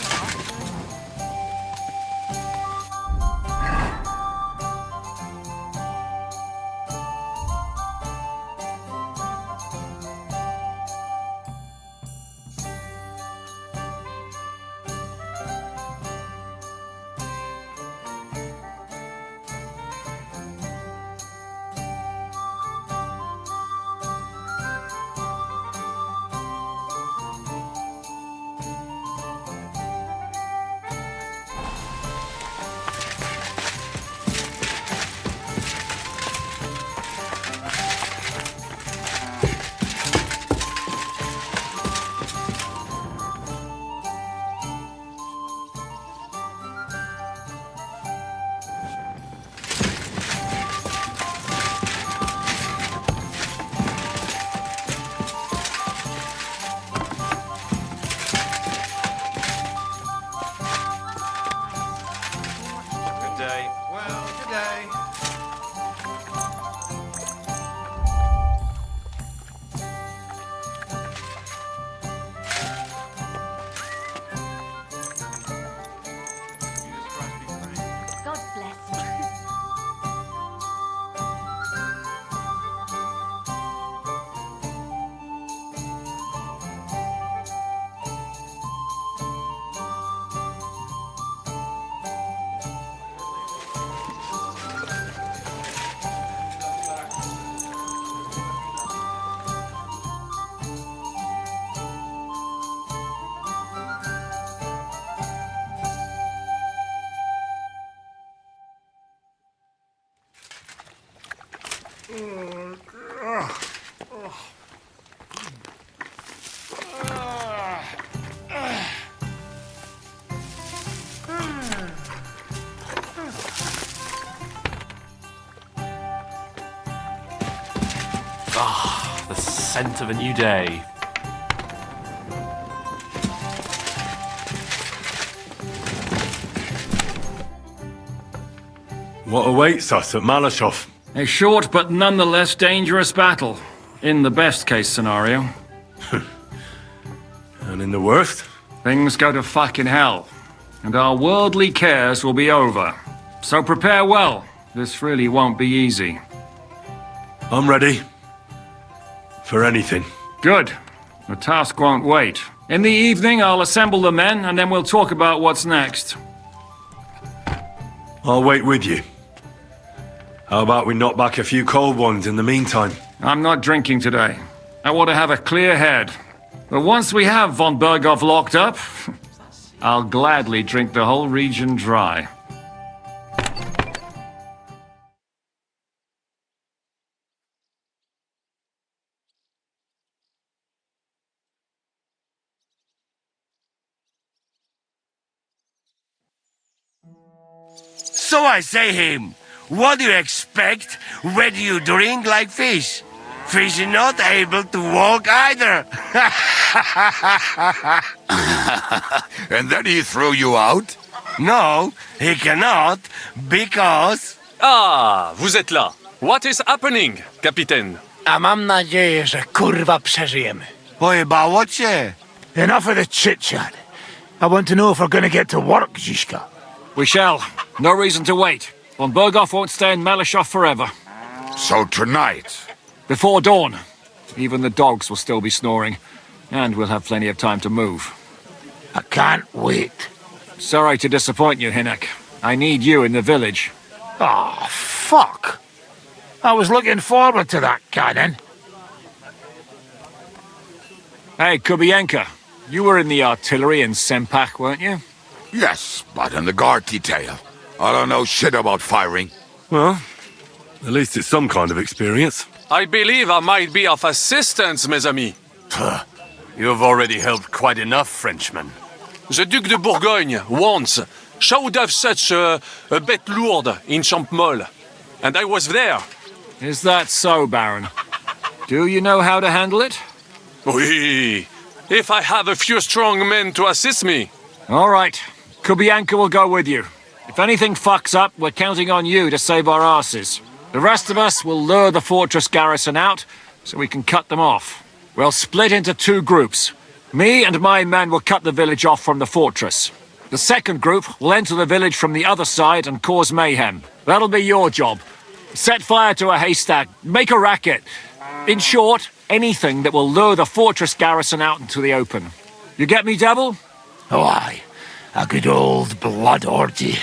God bless you. Ah, the scent of a new day. What awaits us at Malashov? A short but nonetheless dangerous battle. In the best case scenario. And in the worst? Things go to fucking hell. And our worldly cares will be over. So prepare well. This really won't be easy. I'm ready. For anything. Good. The task won't wait. In the evening, I'll assemble the men, and then we'll talk about what's next. I'll wait with you. How about we knock back a few cold ones in the meantime? I'm not drinking today. I want to have a clear head. But once we have von Berghoff locked up, I'll gladly drink the whole region dry. So I say him, what do you expect when you drink like fish? Fish is not able to walk either. And then he threw you out? No, he cannot, because... Ah, vous êtes là. What is happening, Capitaine? A mam nadzieję, że kurwa przeżyjemy. Pojebało cię. Enough of the chit-chat. I want to know if we're gonna get to work, Zizka. We shall. No reason to wait. Von Berghoff won't stay in Malishov forever. So tonight? Before dawn. Even the dogs will still be snoring. And we'll have plenty of time to move. I can't wait. Sorry to disappoint you, Hinek. I need you in the village. Oh, fuck. I was looking forward to that, Cannon. Hey, Kubienka. You were in the artillery in Sempak, weren't you? Yes, but in the guard detail. I don't know shit about firing. Well, at least it's some kind of experience. I believe I might be of assistance, mes amis. You've already helped quite enough, Frenchman. The Duc de Bourgogne once showed off such a bête lourde in Champmol, and I was there. Is that so, Baron? Do you know how to handle it? Oui, if I have a few strong men to assist me. All right. Kubianka will go with you. If anything fucks up, we're counting on you to save our asses. The rest of us will lure the fortress garrison out, so we can cut them off. We'll split into 2 groups. Me and my men will cut the village off from the fortress. The second group will enter the village from the other side and cause mayhem. That'll be your job. Set fire to a haystack, make a racket. In short, anything that will lure the fortress garrison out into the open. You get me, Devil? Oh, aye. A good old blood orgy.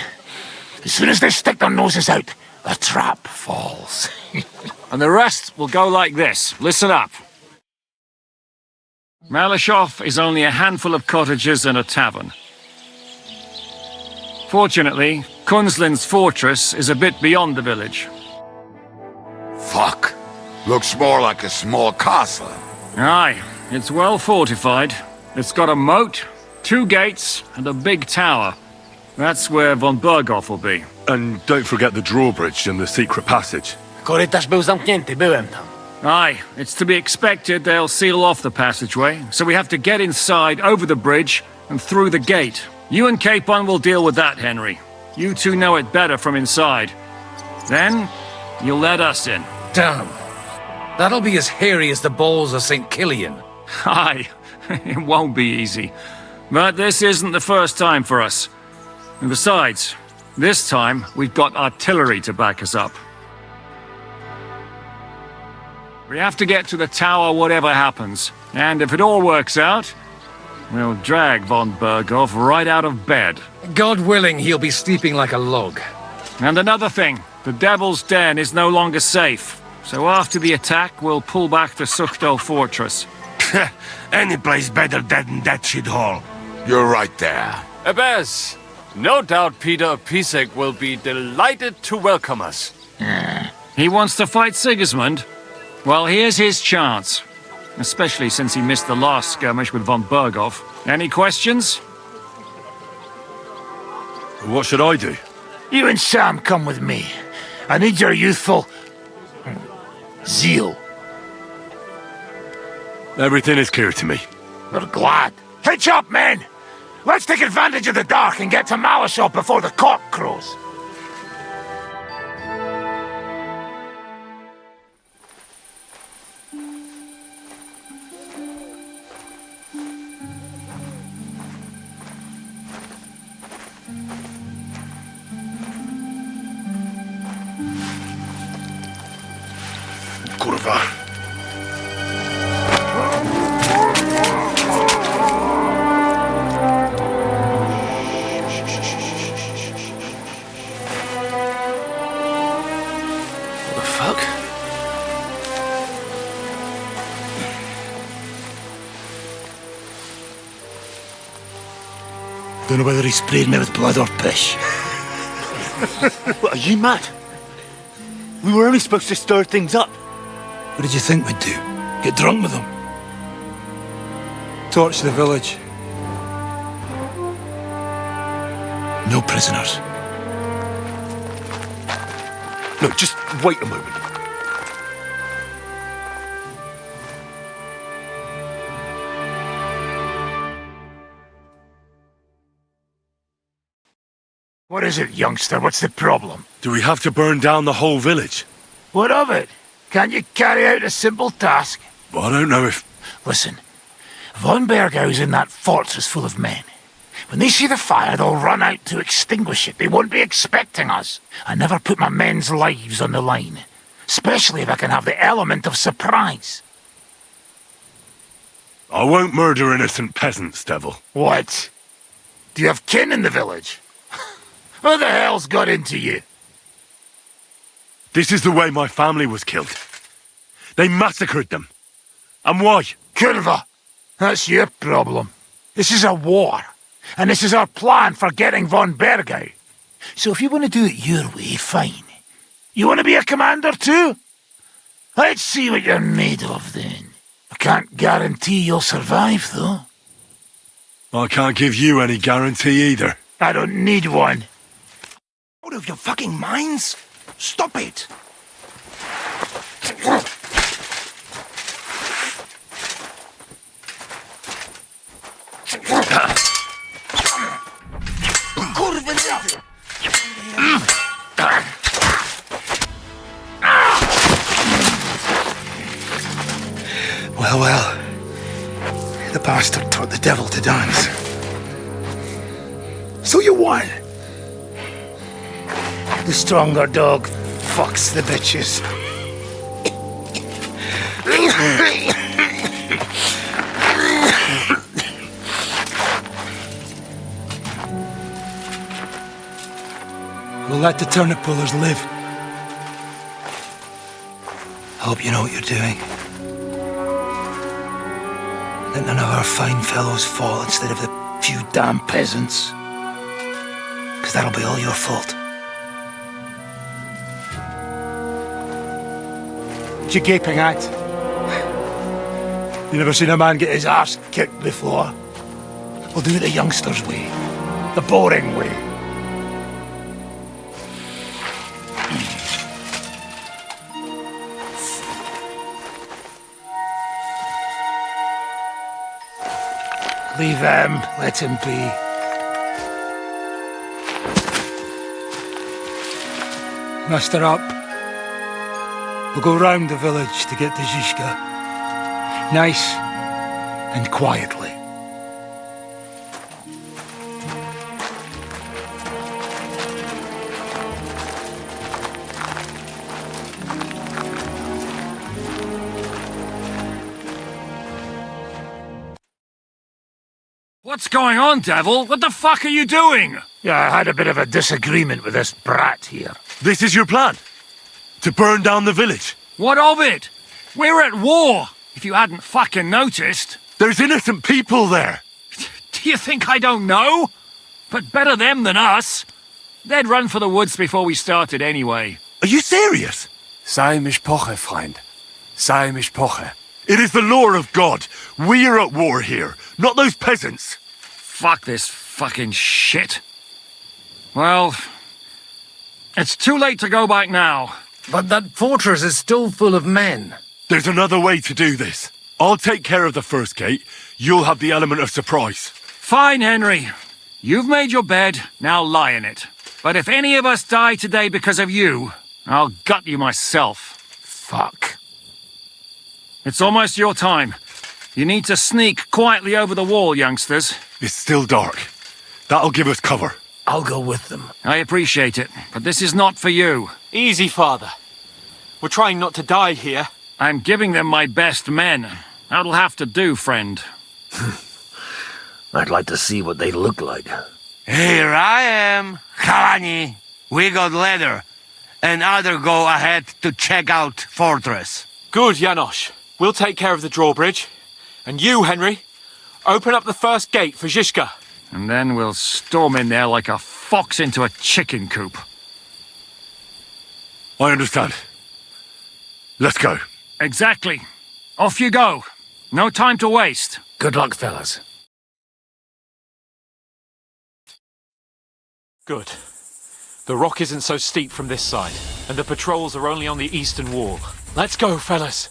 As soon as they stick their noses out, the trap falls. And the rest will go like this. Listen up. Malishov is only a handful of cottages and a tavern. Fortunately, Kunzlin's fortress is a bit beyond the village. Fuck. Looks more like a small castle. Aye, it's well fortified. It's got a moat, 2 gates, and a big tower. That's where von Berghoff will be. And don't forget the drawbridge and the secret passage. Korytarz był zamknięty, byłem tam. Aye, it's to be expected they'll seal off the passageway, so we have to get inside, over the bridge, and through the gate. You and Capon will deal with that, Henry. You two know it better from inside. Then, you'll let us in. Damn. That'll be as hairy as the balls of St. Killian. Aye, it won't be easy. But this isn't the first time for us. And besides, this time we've got artillery to back us up. We have to get to the tower whatever happens. And if it all works out, we'll drag von Berghoff right out of bed. God willing, he'll be sleeping like a log. And another thing, the Devil's Den is no longer safe. So after the attack, we'll pull back to Sukhto Fortress. Any place better than that shithole. You're right there. Abbas, no doubt Peter Pisek will be delighted to welcome us. He wants to fight Sigismund? Well, here's his chance. Especially since he missed the last skirmish with von Berghoff. Any questions? What should I do? You and Sam come with me. I need your youthful... zeal. Everything is clear to me. We're glad. Hitch up, men! Let's take advantage of the dark and get to Malishov before the cock crows. Kurwa. Don't know whether he sprayed me with blood or piss. What, are you mad? We were only supposed to stir things up. What did you think we'd do? Get drunk with them? Torch the village. No prisoners. No, just wait a moment. What is it, youngster? What's the problem? Do we have to burn down the whole village? What of it? Can't you carry out a simple task? Well, I don't know if... Listen, Von Bergau's in that fortress full of men. When they see the fire, they'll run out to extinguish it. They won't be expecting us. I never put my men's lives on the line. Especially if I can have the element of surprise. I won't murder innocent peasants, Devil. What? Do you have kin in the village? Who the hell's got into you? This is the way my family was killed. They massacred them. And why? Kurva! That's your problem. This is a war. And this is our plan for getting Von Bergau. So if you want to do it your way, fine. You want to be a commander too? Let's see what you're made of then. I can't guarantee you'll survive, though. I can't give you any guarantee either. I don't need one. Out of your fucking minds? Stop it! Well. The bastard taught the devil to dance. So you won. The stronger dog fucks the bitches. We'll let the turnip pullers live. Hope you know what you're doing. Let none of our fine fellows fall instead of the few damn peasants. Because that'll be all your fault. What you gaping at? You never seen a man get his arse kicked before? We'll do it the youngsters' way. The boring way. Leave them, let him be. Muster up. We'll go round the village to get to Zizka. Nice and quietly. What's going on, Devil? What the fuck are you doing? Yeah, I had a bit of a disagreement with this brat here. This is your plan? To burn down the village? What of it? We're at war, if you hadn't fucking noticed. There's innocent people there. Do you think I don't know? But better them than us. They'd run for the woods before we started anyway. Are you serious? Sei mich poche, Freund. Sei mich poche. It is the law of God. We are at war here, not those peasants. Fuck this fucking shit. Well, it's too late to go back now. But that fortress is still full of men. There's another way to do this. I'll take care of the first gate. You'll have the element of surprise. Fine, Henry. You've made your bed, now lie in it. But if any of us die today because of you, I'll gut you myself. Fuck. It's almost your time. You need to sneak quietly over the wall, youngsters. It's still dark. That'll give us cover. I'll go with them. I appreciate it, but this is not for you. Easy, Father. We're trying not to die here. I'm giving them my best men. That'll have to do, friend. I'd like to see what they look like. Here I am, Kalani. We got leather, and other go ahead to check out fortress. Good, Janosch. We'll take care of the drawbridge. And you, Henry, open up the first gate for Zizka. And then we'll storm in there like a fox into a chicken coop. I understand. Let's go. Exactly. Off you go. No time to waste. Good luck, fellas. Good. The rock isn't so steep from this side, and the patrols are only on the eastern wall. Let's go, fellas.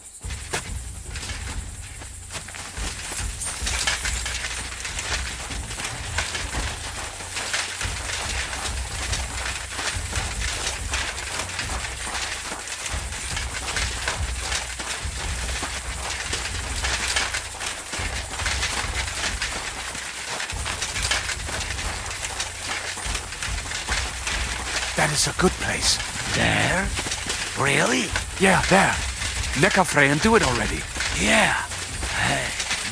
That is a good place. There? Really? Yeah, there. Let our friend do it already. Yeah. Hey,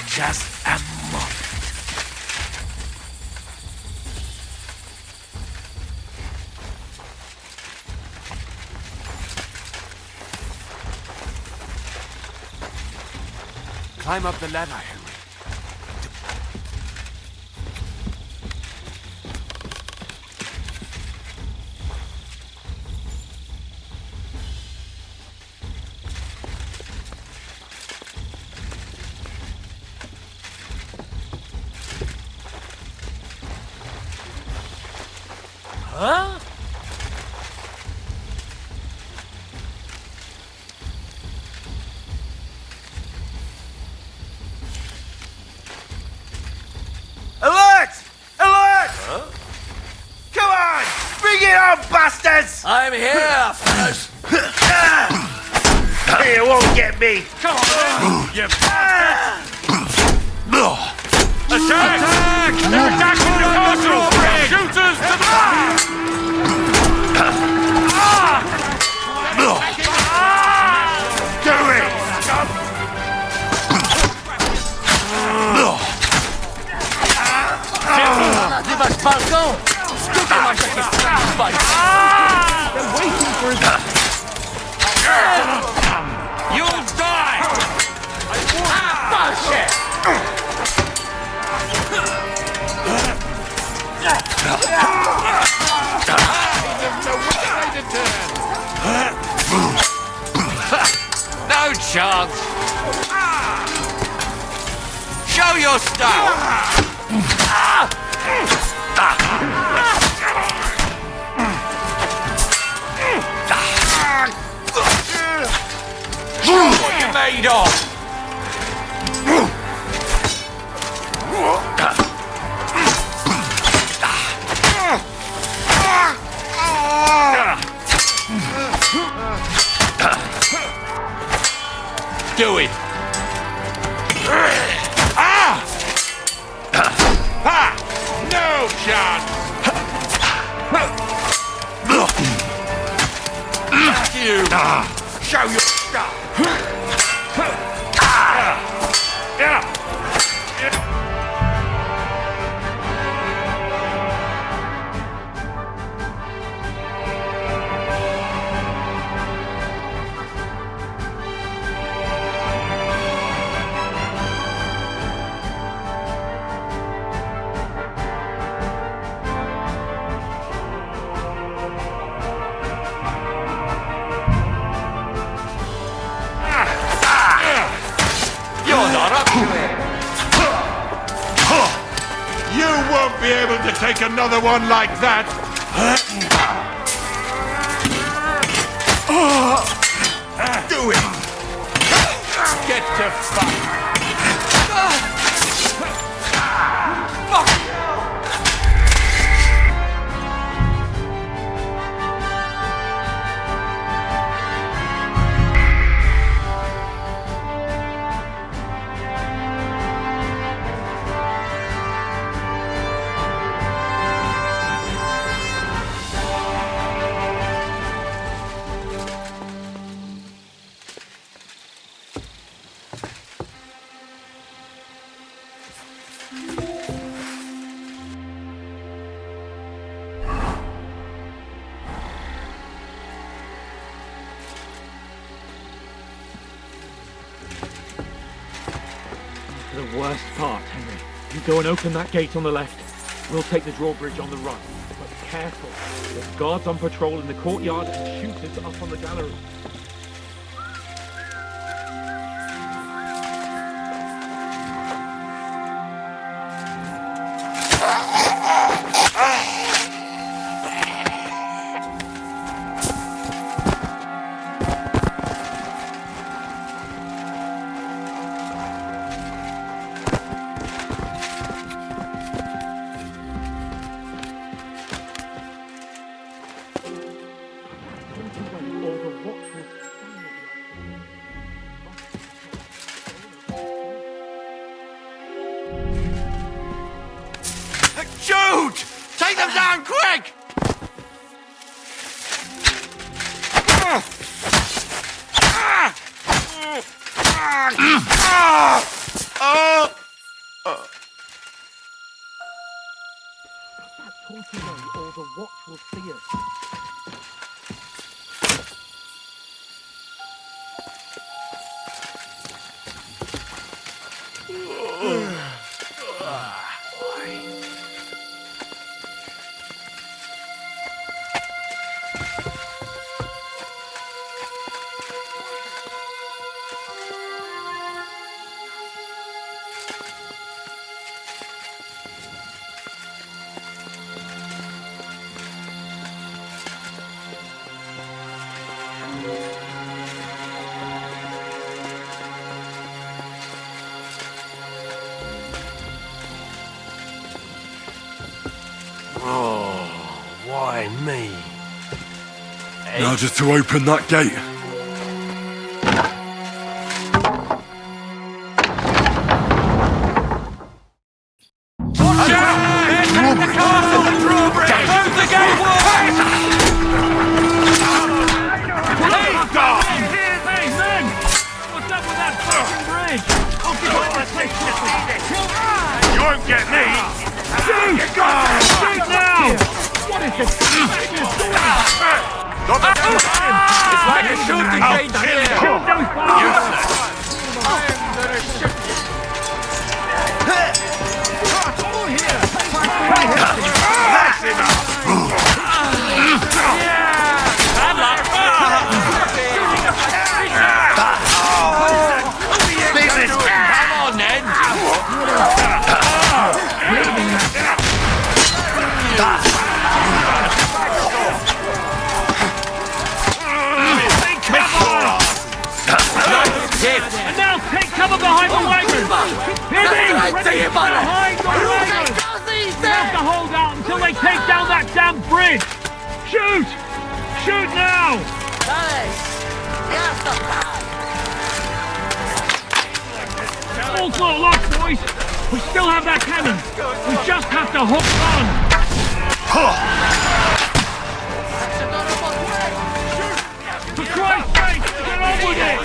just a moment. Climb up the ladder, Henry. Huh? Alert! Alert! Huh? Come on! Bring it on, bastards! I'm here, fellas. You won't get me! Come on, you Attack! They're attacking the castle! Shooters to the back! Do it! Des vaches balcons! Scootez-moi chaque fight! They're waiting for it! You'll die! Bullshit! No chance! Show your style! What you made of? Do it! No chance! Fuck you! Show your stuff! You won't be able to take another one like that! Do it! Get to fuck! The worst part, Henry. You go and open that gate on the left. We'll take the drawbridge on the run, but careful. There's guards on patrol in the courtyard and shooters up on the gallery. Shoot! Take them down, quick! Or the watch will see us. Oh, why me? Now just to open that gate. You won't get me! Shoot now! What is this? It's like a shooting range here! Shoot those Come on, Ned! And now take cover behind the wagon! Hitting! Behind the wagon! We have to hold out until they take down that damn bridge! Shoot! Shoot now! All's not lost, boys! We still have that cannon! We just have to hook on! For Christ's sake, get on with it!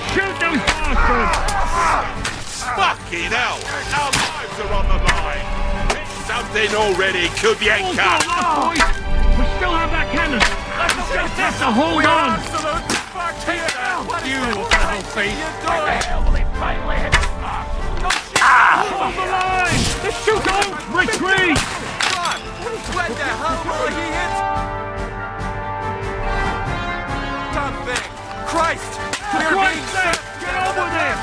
Shoot those bastards! Fucking hell! Our lives are on the line! Hit something already, All's Kubienka! not lost, boys! We still have that cannon! We just have to hold on! You little thief! On the line! Let's shoot them! Retreat! When the hell were he hit? Something! Christ! For Christ's sake, get on with it!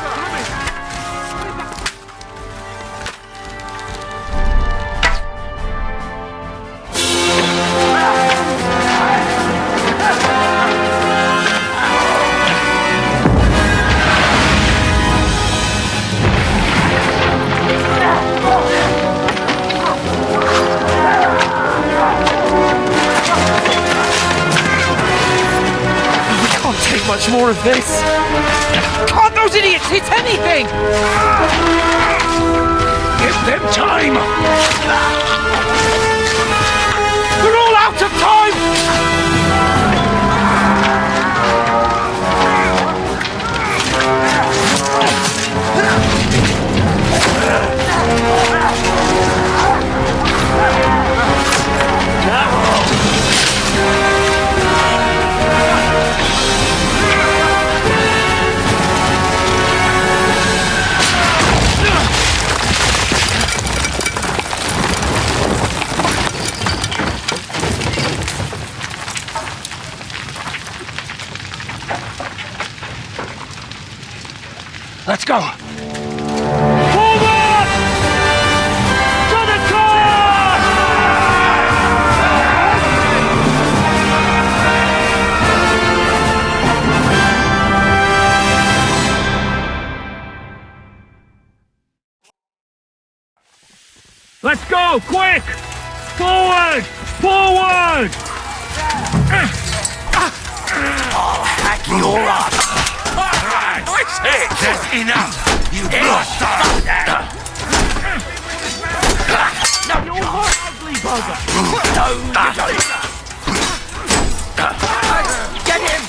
Take much more of this. Can't those idiots hit anything? Give them time! We're all out of time! Let's go. Forward! To the car! Let's go, quick! Forward! Forward! I'll hack your up. Nice hit! That's enough! You bastard! Now you're one ugly bugger! No, get him!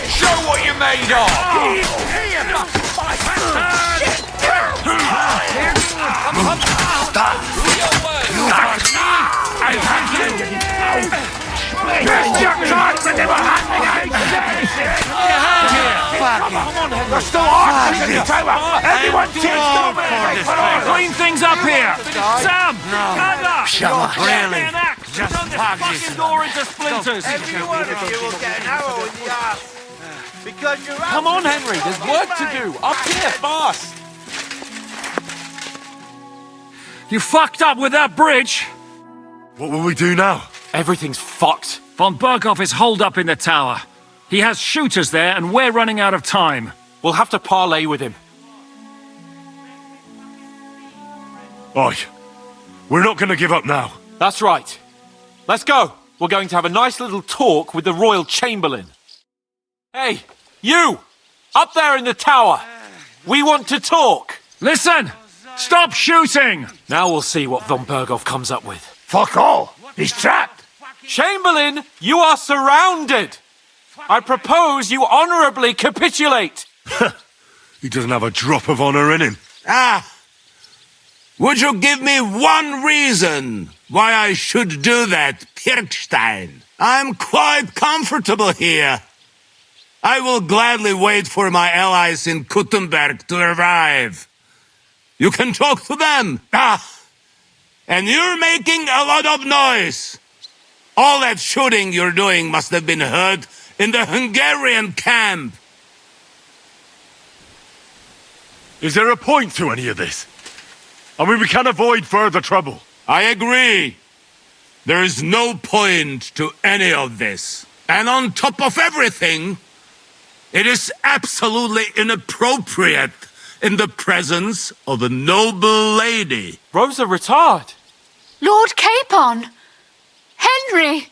Show what you're made of! There's still archers in the tower! Everyone Clean things up here! Sam! Anna! Really? Just turn this fucking door into splinters! Every one of you will get an arrow in the ass. Because you're Come on, Henry, there's work to do. Up here, fast. You fucked up with that bridge! What will we do now? Everything's fucked. Von Berghoff is holed up in the tower. He has shooters there, and we're running out of time. We'll have to parley with him. Oi, we're not going to give up now. That's right. Let's go. We're going to have a nice little talk with the Royal Chamberlain. Hey, you! Up there in the tower! We want to talk! Listen! Stop shooting! Now we'll see what Von Berghoff comes up with. Fuck all! He's trapped! Chamberlain, you are surrounded! I propose you honourably capitulate! He doesn't have a drop of honour in him. Ah! Would you give me one reason why I should do that, Pirkstein? I'm quite comfortable here. I will gladly wait for my allies in Kuttenberg to arrive. You can talk to them. Ah! And you're making a lot of noise. All that shooting you're doing must have been heard in the Hungarian camp. Is there a point to any of this? I mean, we can avoid further trouble. I agree. There is no point to any of this. And on top of everything, it is absolutely inappropriate in the presence of a noble lady. Rosa Retard. Lord Capon! Henry!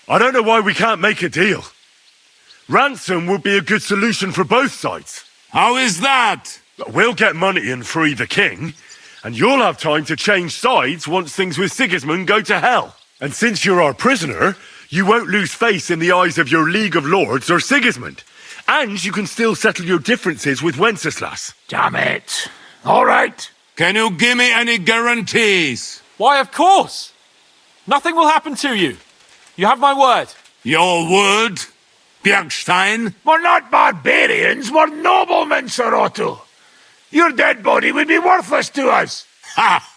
I don't know why we can't make a deal. Ransom would be a good solution for both sides. How is that? We'll get money and free the king, and you'll have time to change sides once things with Sigismund go to hell. And since you're our prisoner, you won't lose face in the eyes of your League of Lords or Sigismund. And you can still settle your differences with Wenceslas. Damn it. All right. Can you give me any guarantees? Why, of course. Nothing will happen to you. You have my word. Your word, Bjergstein? We're not barbarians, we're noblemen, Sir Otto. Your dead body would be worthless to us. Ha!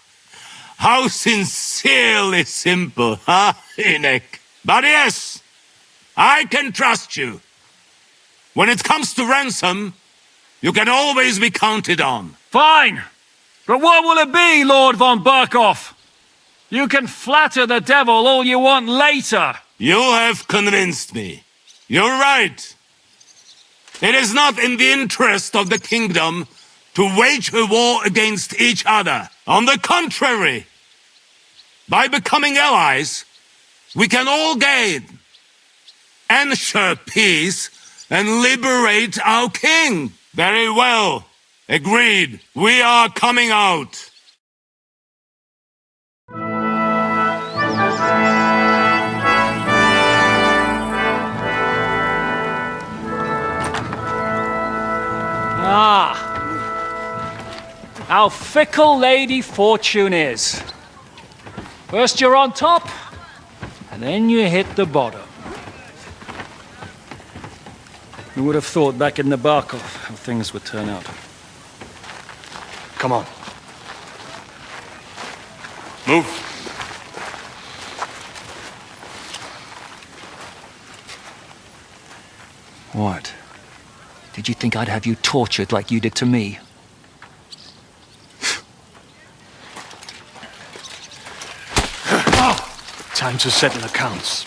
How sincerely simple, huh, Enoch? But yes, I can trust you. When it comes to ransom, you can always be counted on. Fine. But what will it be, Lord von Berghoff? You can flatter the devil all you want later. You have convinced me. You're right. It is not in the interest of the kingdom to wage a war against each other. On the contrary, by becoming allies, we can all gain, ensure peace, and liberate our king. Very well. Agreed. We are coming out. Ah, how fickle Lady Fortune is. First you're on top, and then you hit the bottom. Who would have thought back in the Barkov how things would turn out? Come on. Move. What? Did you think I'd have you tortured like you did to me? Time to settle accounts.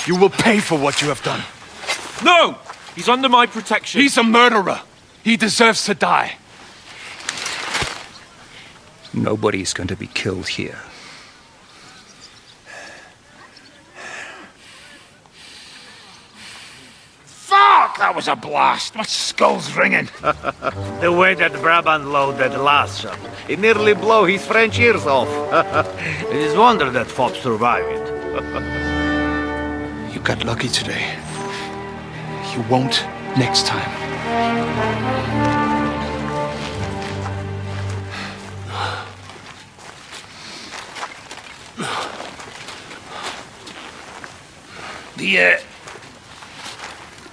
You will pay for what you have done. No! He's under my protection. He's a murderer. He deserves to die. Nobody's going to be killed here. Fuck! That was a blast. My skull's ringing. The way that Brabant loaded last shot, it nearly blew his French ears off. It is wonder that Fop survived. You got lucky today. You won't next time.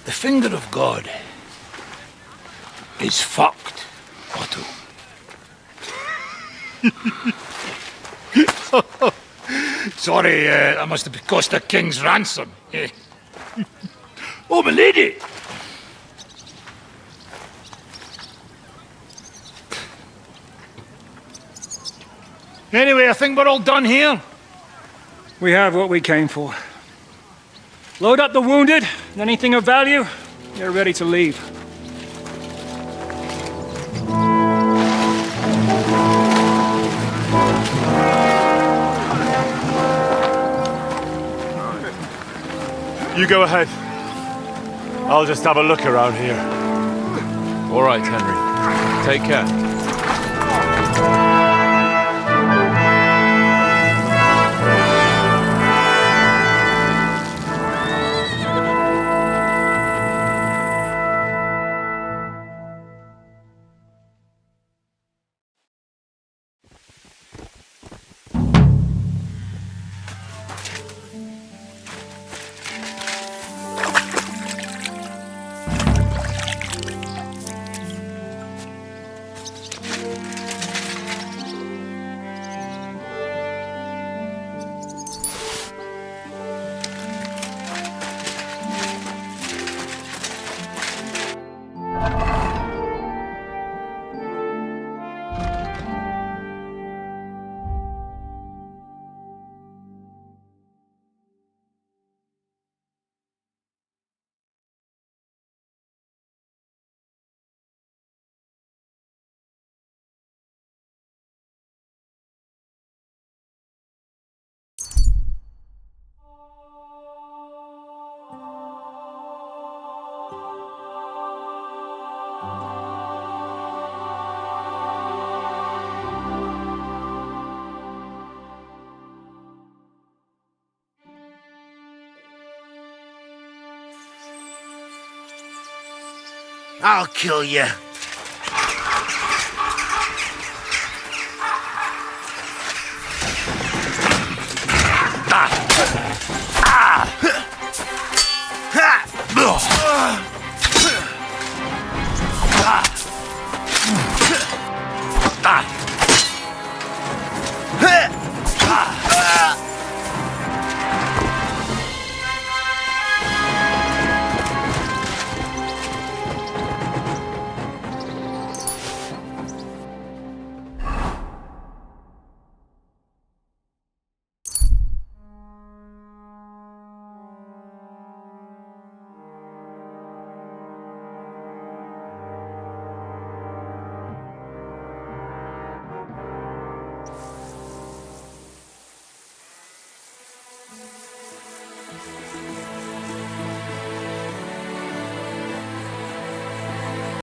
The finger of God is fucked, Otto. Sorry, that must have cost a king's ransom. Oh, my lady! Anyway, I think we're all done here. We have what we came for. Load up the wounded, and anything of value, you're ready to leave. You go ahead. I'll just have a look around here. All right, Henry. Take care. I'll kill you.